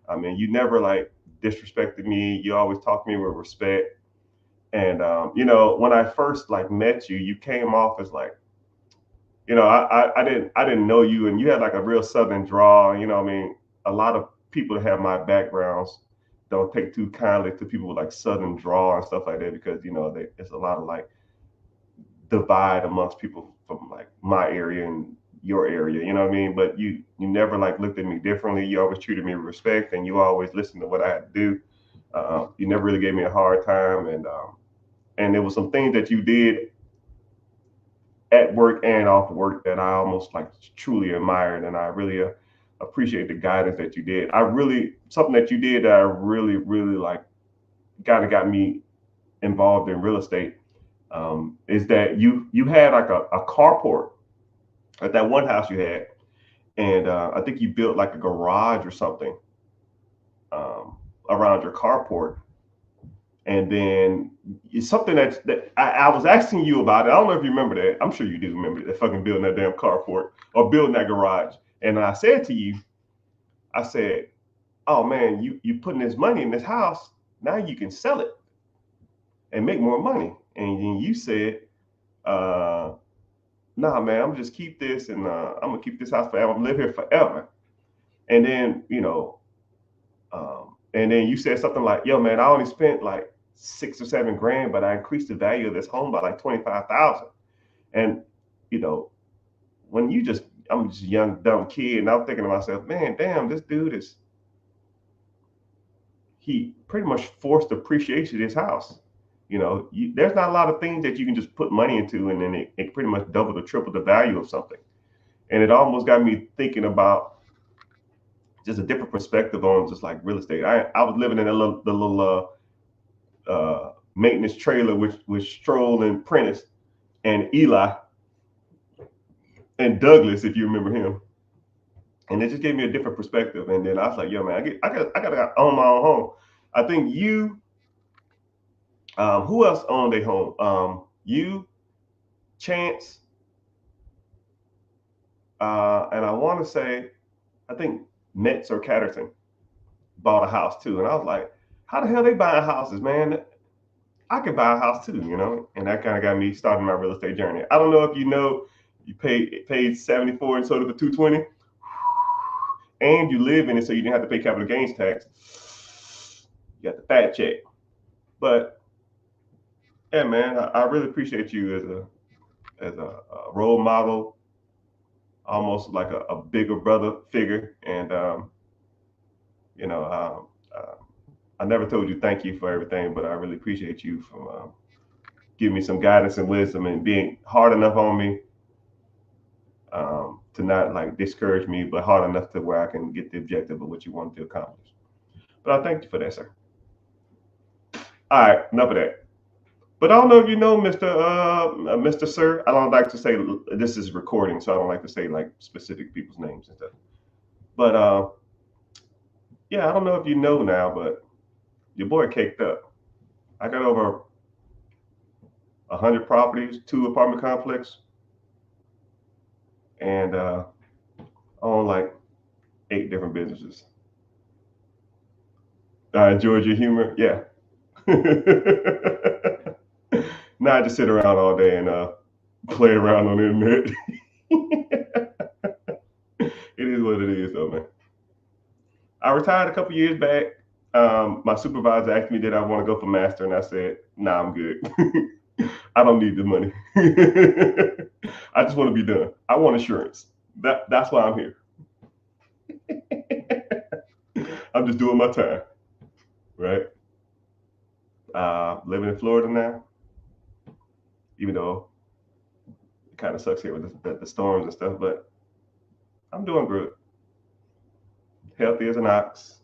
I mean, you never like disrespected me. You always talked to me with respect. And when I first like met you, you came off as like, I didn't know you, and you had like a real southern drawl. I mean, a lot of people that have my backgrounds don't take too kindly to people with like southern drawl and stuff like that because there's a lot of like divide amongst people from like my area and your area. You know what I mean? But you never like looked at me differently. You always treated me with respect, and you always listened to what I had to do. You never really gave me a hard time, and there was some things that you did at work and off work that I almost like truly admired, and I really appreciate the guidance that you did. I really something that you did that I really really like kind of got me involved in real estate. Is that you had like a carport at that one house you had, and I think you built like a garage or something around your carport, and then it's something that I was asking you about it. I don't know if you remember that. I'm sure you do remember that fucking building that damn carport or building that garage. And I said to you, I said, "Oh man, you putting this money in this house. Now you can sell it and make more money." And then you said, "Nah, man, I'm just keep this and I'm gonna keep this house forever. I'm gonna live here forever." And then and then you said something like, "Yo, man, I only spent like 6 or 7 grand, but I increased the value of this home by like 25,000." And you know, when I'm just a young dumb kid, and I'm thinking to myself, "Man, damn, this dude he pretty much forced appreciation of his house." There's not a lot of things that you can just put money into, and then it pretty much double or triple the value of something. And it almost got me thinking about just a different perspective on just like real estate. I was living in the little maintenance trailer with Stroll and Prentice and Eli and Douglas, if you remember him. And it just gave me a different perspective. And then I was like, "Yo, man, I gotta own my own home." I think you, who else owned a home? You, Chance, and I want to say, I think Metz or Catterton bought a house too. And I was like, "How the hell they buying houses, man? I could buy a house too." And that kind of got me starting my real estate journey. I don't know if you paid 74 and sold it for 220, and you live in it, so you didn't have to pay capital gains tax. You got the fat check. But yeah, man, I really appreciate you as a role model, almost like a bigger brother figure. And you know, I never told you thank you for everything, but I really appreciate you for giving me some guidance and wisdom and being hard enough on me to not like discourage me, but hard enough to where I can get the objective of what you want to accomplish. But I thank you for that, sir. All right, enough of that. But I don't know if you know, Mr. Sir. I don't like to say this is recording, so I don't like to say like specific people's names and stuff. But yeah, I don't know if you know now, but your boy caked up. I got over 100 properties, 2 apartment complex, and own like 8 different businesses. I enjoyed your humor, yeah. Now I just sit around all day and play around on the internet. It is what it is, though, man. I retired a couple years back. My supervisor asked me did I want to go for master, and I said, "Nah, I'm good. I don't need the money. I just want to be done. I want assurance. That's why I'm here. I'm just doing my time, right? Living in Florida now, even though it kind of sucks here with the storms and stuff, but I'm doing good. Healthy as an ox.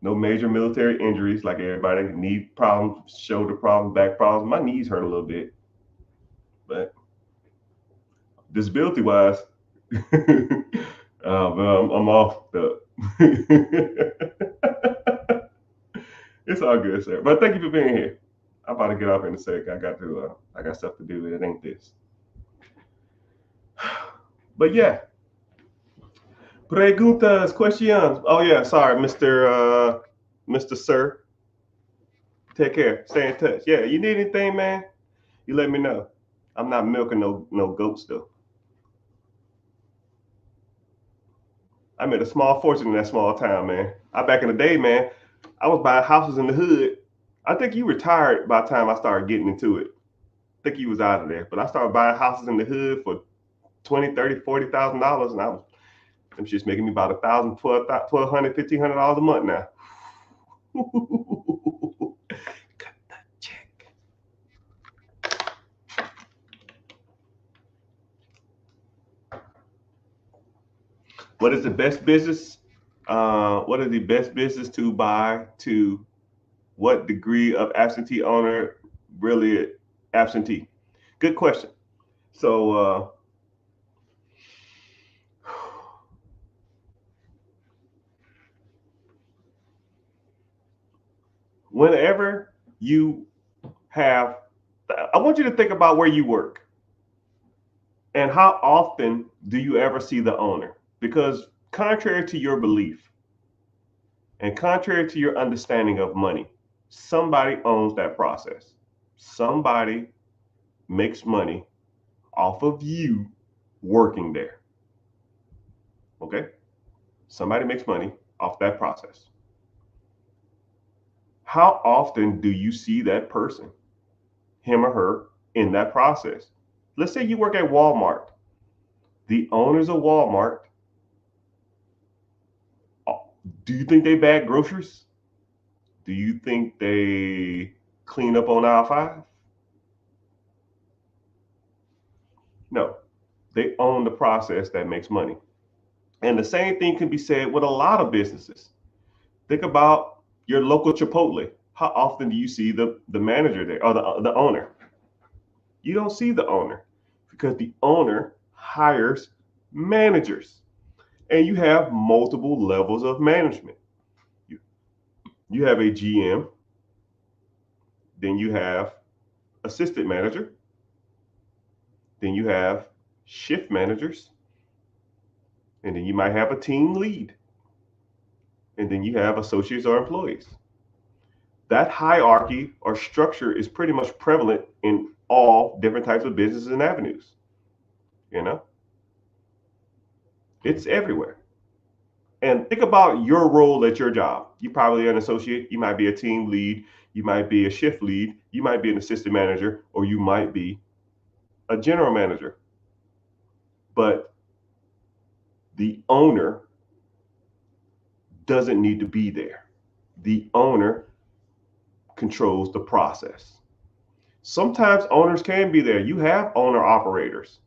No major military injuries like everybody. Knee problems, shoulder problems, back problems. My knees hurt a little bit, but disability wise, well, I'm off the. It's all good, sir. But thank you for being here. I'm about to get off in a sec. I got stuff to do. It ain't this. But yeah, preguntas, questions. Oh yeah, sorry, Mr. Sir. Take care. Stay in touch. Yeah, you need anything, man? You let me know. I'm not milking no goats though. I made a small fortune in that small town, man. I back in the day, man, I was buying houses in the hood. I think you retired by the time I started getting into it. I think you was out of there. But I started buying houses in the hood for 20, 30, $40,000, and I was them shit's making me about $1,000, $1,200, $1,500 a month now. Cut that check. What is the best business? What is the best business to buy? To what degree of absentee owner really absentee? Good question. So whenever you have, I want you to think about where you work and how often do you ever see the owner? Because contrary to your belief and contrary to your understanding of money, somebody owns that process. Somebody makes money off of you working there. Okay? Somebody makes money off that process. How often do you see that person, him or her, in that process? Let's say you work at Walmart. The owners of Walmart, do you think they bag groceries? Do you think they clean up on aisle 5? No, they own the process that makes money. And the same thing can be said with a lot of businesses. Think about your local Chipotle. How often do you see the manager there or the owner? You don't see the owner because the owner hires managers, and you have multiple levels of management. You have a GM, then you have assistant manager, then you have shift managers, and then you might have a team lead, and then you have associates or employees. That hierarchy or structure is pretty much prevalent in all different types of businesses and avenues. You know, it's everywhere. And think about your role at your job. You probably are an associate, you might be a team lead, you might be a shift lead, you might be an assistant manager, or you might be a general manager. But the owner doesn't need to be there. The owner controls the process. Sometimes owners can be there. You have owner operators.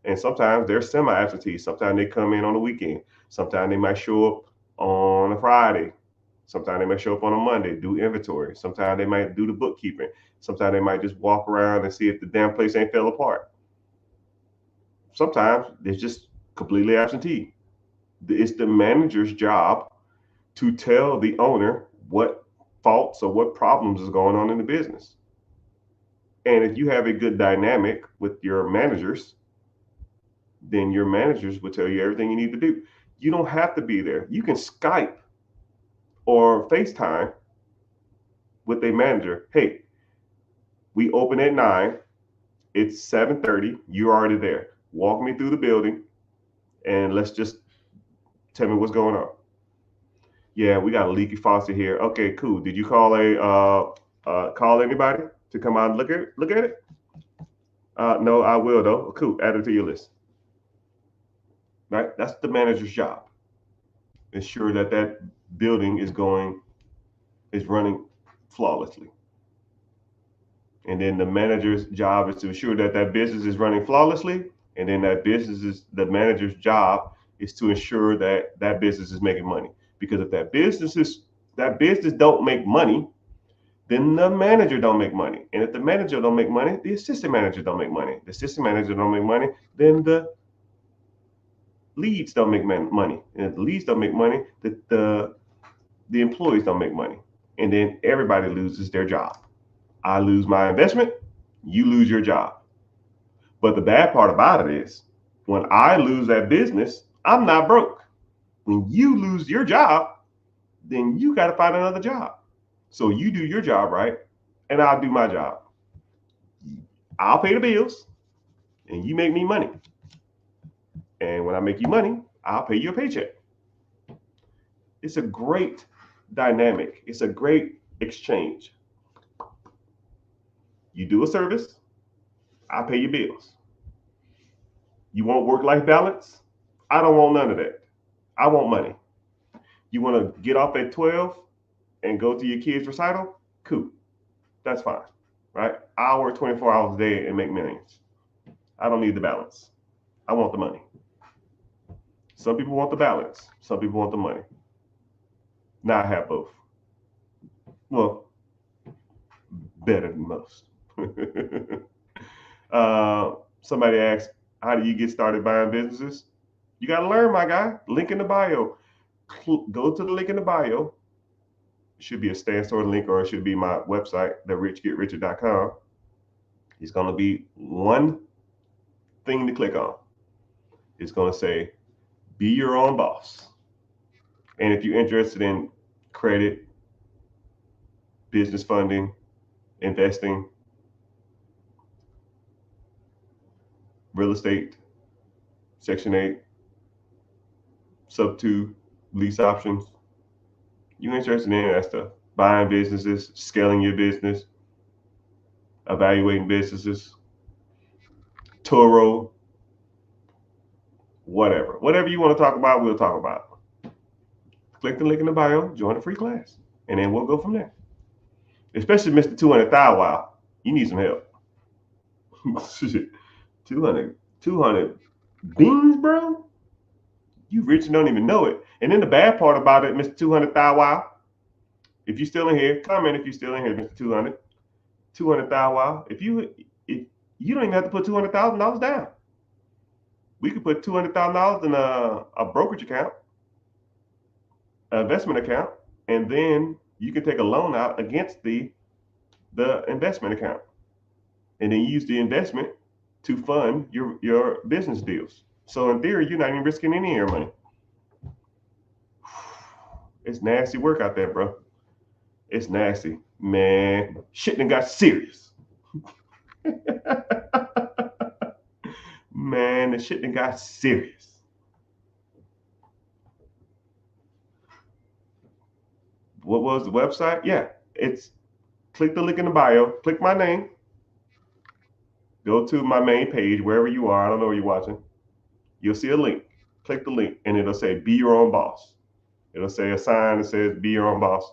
And sometimes they're semi-absentee. Sometimes they come in on the weekend. Sometimes they might show up on a Friday. Sometimes they might show up on a Monday, do inventory. Sometimes they might do the bookkeeping. Sometimes they might just walk around and see if the damn place ain't fell apart. Sometimes they're just completely absentee. It's the manager's job to tell the owner what faults or what problems is going on in the business. And if you have a good dynamic with your managers, then your managers will tell you everything you need to do. You don't have to be there. You can Skype or FaceTime with a manager. Hey, we open at 9. It's 7:30. You're already there. Walk me through the building and let's just tell me what's going on. Yeah, we got a leaky faucet here. Okay, cool. Did you call anybody to come out and look at it? No, I will though. Cool. Add it to your list. Right? That's the manager's job. Ensure that that building is running flawlessly. And then the manager's job is to ensure that that business is running flawlessly. And then the manager's job is to ensure that that business is making money. Because if that business don't make money, then the manager don't make money. And if the manager don't make money, the assistant manager don't make money. The assistant manager don't make money, then the leads don't make money. And if the leads don't make money, the employees don't make money. And then everybody loses their job. I lose my investment, you lose your job. But the bad part about it is when I lose that business, I'm not broke. When you lose your job, then you got to find another job. So you do your job right, and I'll do my job. I'll pay the bills, and you make me money. And when I make you money, I'll pay you a paycheck. It's a great dynamic. It's a great exchange. You do a service, I pay your bills. You want work-life balance? I don't want none of that. I want money. You want to get off at 12 and go to your kid's recital? Cool. That's fine. Right? I'll work 24 hours a day and make millions. I don't need the balance. I want the money. Some people want the balance. Some people want the money. Now I have both. Well, better than most. Somebody asked, how do you get started buying businesses? You got to learn, my guy. Link in the bio. Go to the link in the bio. It should be a Stan Store link, or it should be my website, therichgetricher.com. It's going to be one thing to click on. It's going to say, be your own boss. And if you're interested in credit, business funding, investing, real estate, Section 8, Sub 2, lease options, you're interested in that stuff. Buying businesses, scaling your business, evaluating businesses, Turo, whatever you want to talk about, we'll talk about. Click the link in the bio, join a free class, and then we'll go from there. Especially Mr. 200 Thou Wow, you need some help. 200 beans, bro? You rich and don't even know it. And then the bad part about it, Mr. 200 Thou Wow, if you're still in here, comment if you're still in here, Mr. 200 Thou Wow. If you don't even have to put $200,000 down. We could put $200,000 in a brokerage account, an investment account, and then you can take a loan out against the investment account, and then use the investment to fund your business deals. So in theory, you're not even risking any of your money. It's nasty work out there, bro. It's nasty, man. Shit done got serious. Man, the shit done got serious. What was the website? Yeah, it's click the link in the bio, click my name, go to my main page, wherever you are. I don't know where you're watching. You'll see a link. Click the link, and it'll say be your own boss. It'll say a sign that says be your own boss.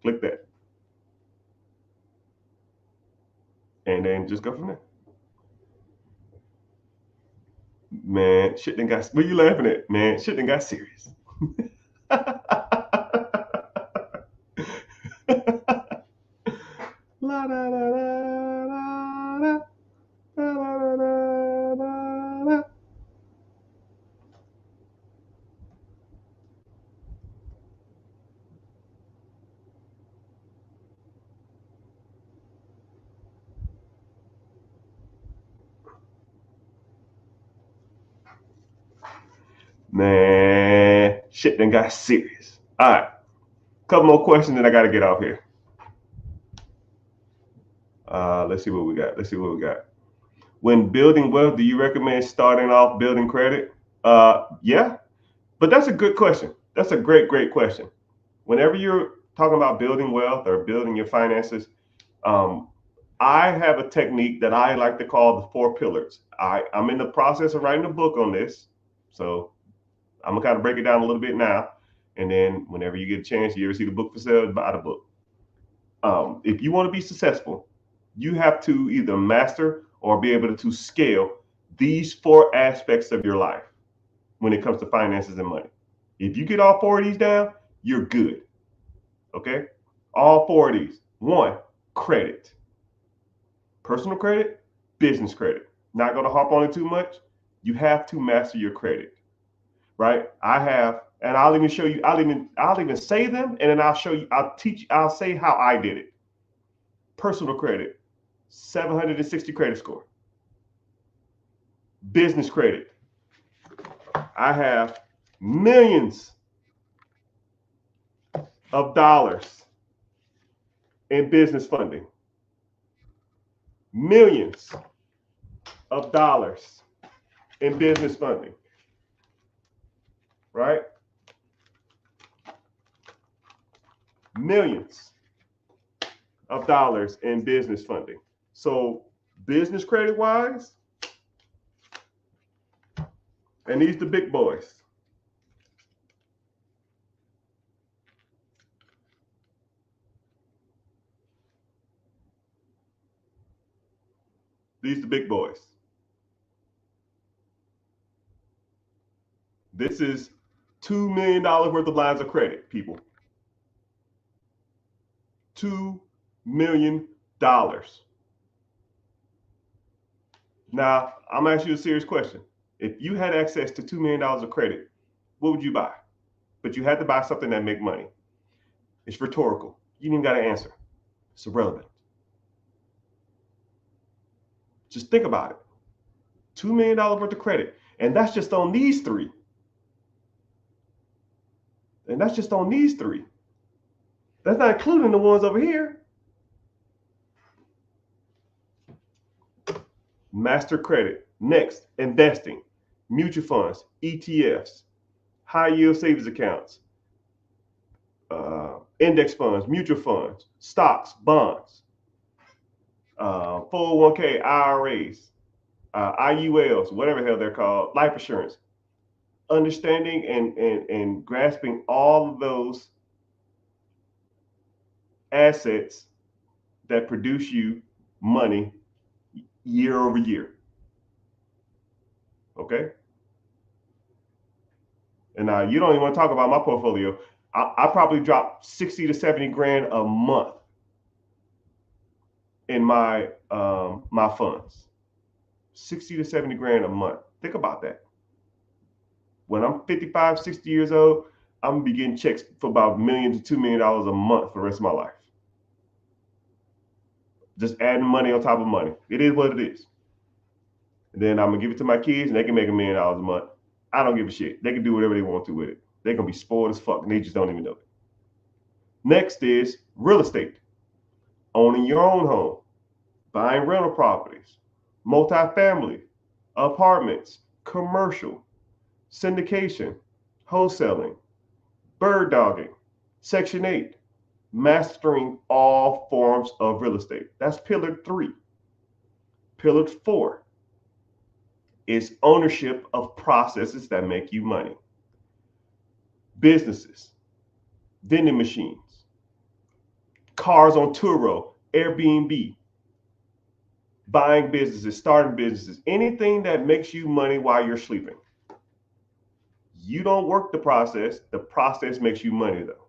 Click that. And then just go from there. Man, shit done got. What you laughing at, man? Shit done got serious. La, da, da, da, da, da. Man, shit done got serious. All right, couple more questions, and I got to get off here. Let's see what we got. Let's see what we got. When building wealth, do you recommend starting off building credit? Yeah, but that's a good question. That's a great question. Whenever you're talking about building wealth or building your finances, um, I have a technique that I like to call the 4 pillars. I'm in the process of writing a book on this, so I'm gonna kind of break it down a little bit now, and then whenever you get a chance, you ever see the book for sale, buy the book. If you want to be successful, you have to either master or be able to scale these 4 aspects of your life when it comes to finances and money. If you get all 4 of these down, you're good. Okay? All 4 of these. 1, credit. Personal credit, business credit. Not going to harp on it too much. You have to master your credit. Right? I have, and I'll even show you, I'll even say them, and then I'll show you, I'll say how I did it. Personal credit, 760 credit score. Business credit, I have millions of dollars in business funding. Millions of dollars in business funding. Right? Millions of dollars in business funding. So business credit wise, and these the big boys. These the big boys. This is $2 million worth of lines of credit, people. $2 million. Now, I'm asking you a serious question. If you had access to $2 million of credit, what would you buy? But you had to buy something that make money. It's rhetorical. You didn't even got to answer. It's irrelevant. Just think about it. $2 million worth of credit. And that's just on these 3. And that's just on these 3. That's not including the ones over here. Master credit. Next, investing, mutual funds, ETFs, high yield savings accounts, index funds, mutual funds, stocks, bonds, 401k, IRAs, IULs, whatever the hell they're called, life insurance. Understanding and grasping all of those assets that produce you money year over year. Okay? And now you don't even want to talk about my portfolio. I probably drop 60 to 70 grand a month in my my funds. 60 to 70 grand a month. Think about that. When I'm 55, 60 years old, I'm gonna be getting checks for about $1 million to $2 million a month for the rest of my life. Just adding money on top of money. It is what it is. And then I'm gonna give it to my kids, and they can make $1 million a month. I don't give a shit. They can do whatever they want to with it. They're gonna be spoiled as fuck, and they just don't even know it. Next is real estate. Owning your own home, buying rental properties, multifamily, apartments, commercial, syndication, wholesaling, bird dogging, Section 8, mastering all forms of real estate. That's pillar 3. Pillar 4 is ownership of processes that make you money. Businesses, vending machines, cars on Turo, Airbnb, buying businesses, starting businesses, anything that makes you money while you're sleeping. You don't work the process makes you money though.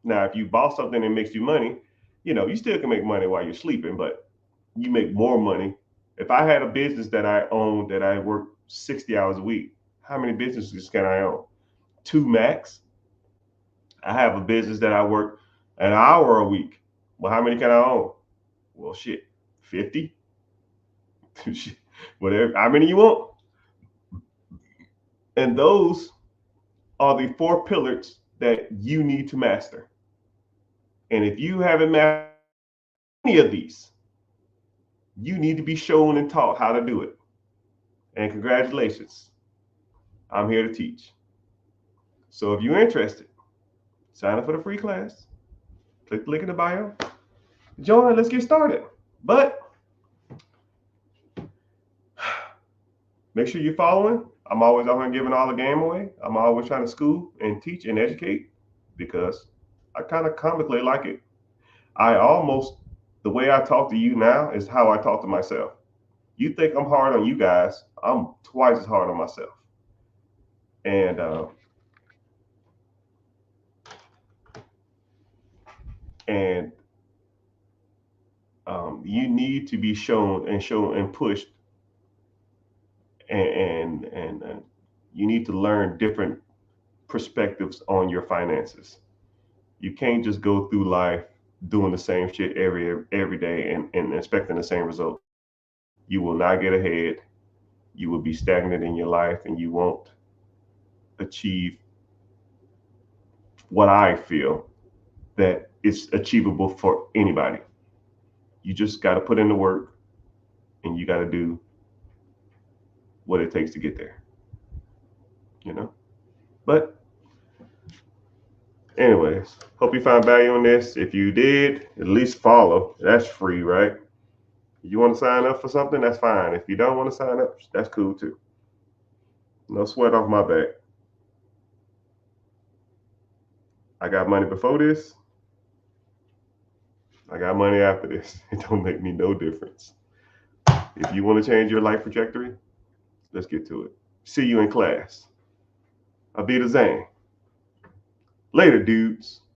Now, if you bought something that makes you money, you still can make money while you're sleeping, but you make more money. If I had a business that I own that I work 60 hours a week, how many businesses can I own? Two max. I have a business that I work an hour a week. Well, how many can I own? Well, shit, 50. Whatever, how many you want? And those are the four pillars that you need to master. And if you haven't mastered any of these, you need to be shown and taught how to do it. And congratulations, I'm here to teach. So if you're interested, sign up for the free class. Click the link in the bio. Join, let's get started. But make sure you're following. I'm always out here giving all the game away. I'm always trying to school and teach and educate because I kind of comically like it. The way I talk to you now is how I talk to myself. You think I'm hard on you guys, I'm twice as hard on myself. And and you need to be shown and pushed, and you need to learn different perspectives on your finances. You can't just go through life doing the same shit every day and expecting the same result. You will not get ahead. You will be stagnant in your life, and you won't achieve what I feel that is achievable for anybody. You just got to put in the work, and you got to do what it takes to get there. But anyways, hope you found value in this. If you did, at least follow. That's free, right? You want to sign up for something, that's fine. If you don't want to sign up, that's cool too. No sweat off my back. I got money before this. I got money after this. It don't make me no difference. If you want to change your life trajectory, let's get to it. See you in class. I'll be the Zane. Later, dudes.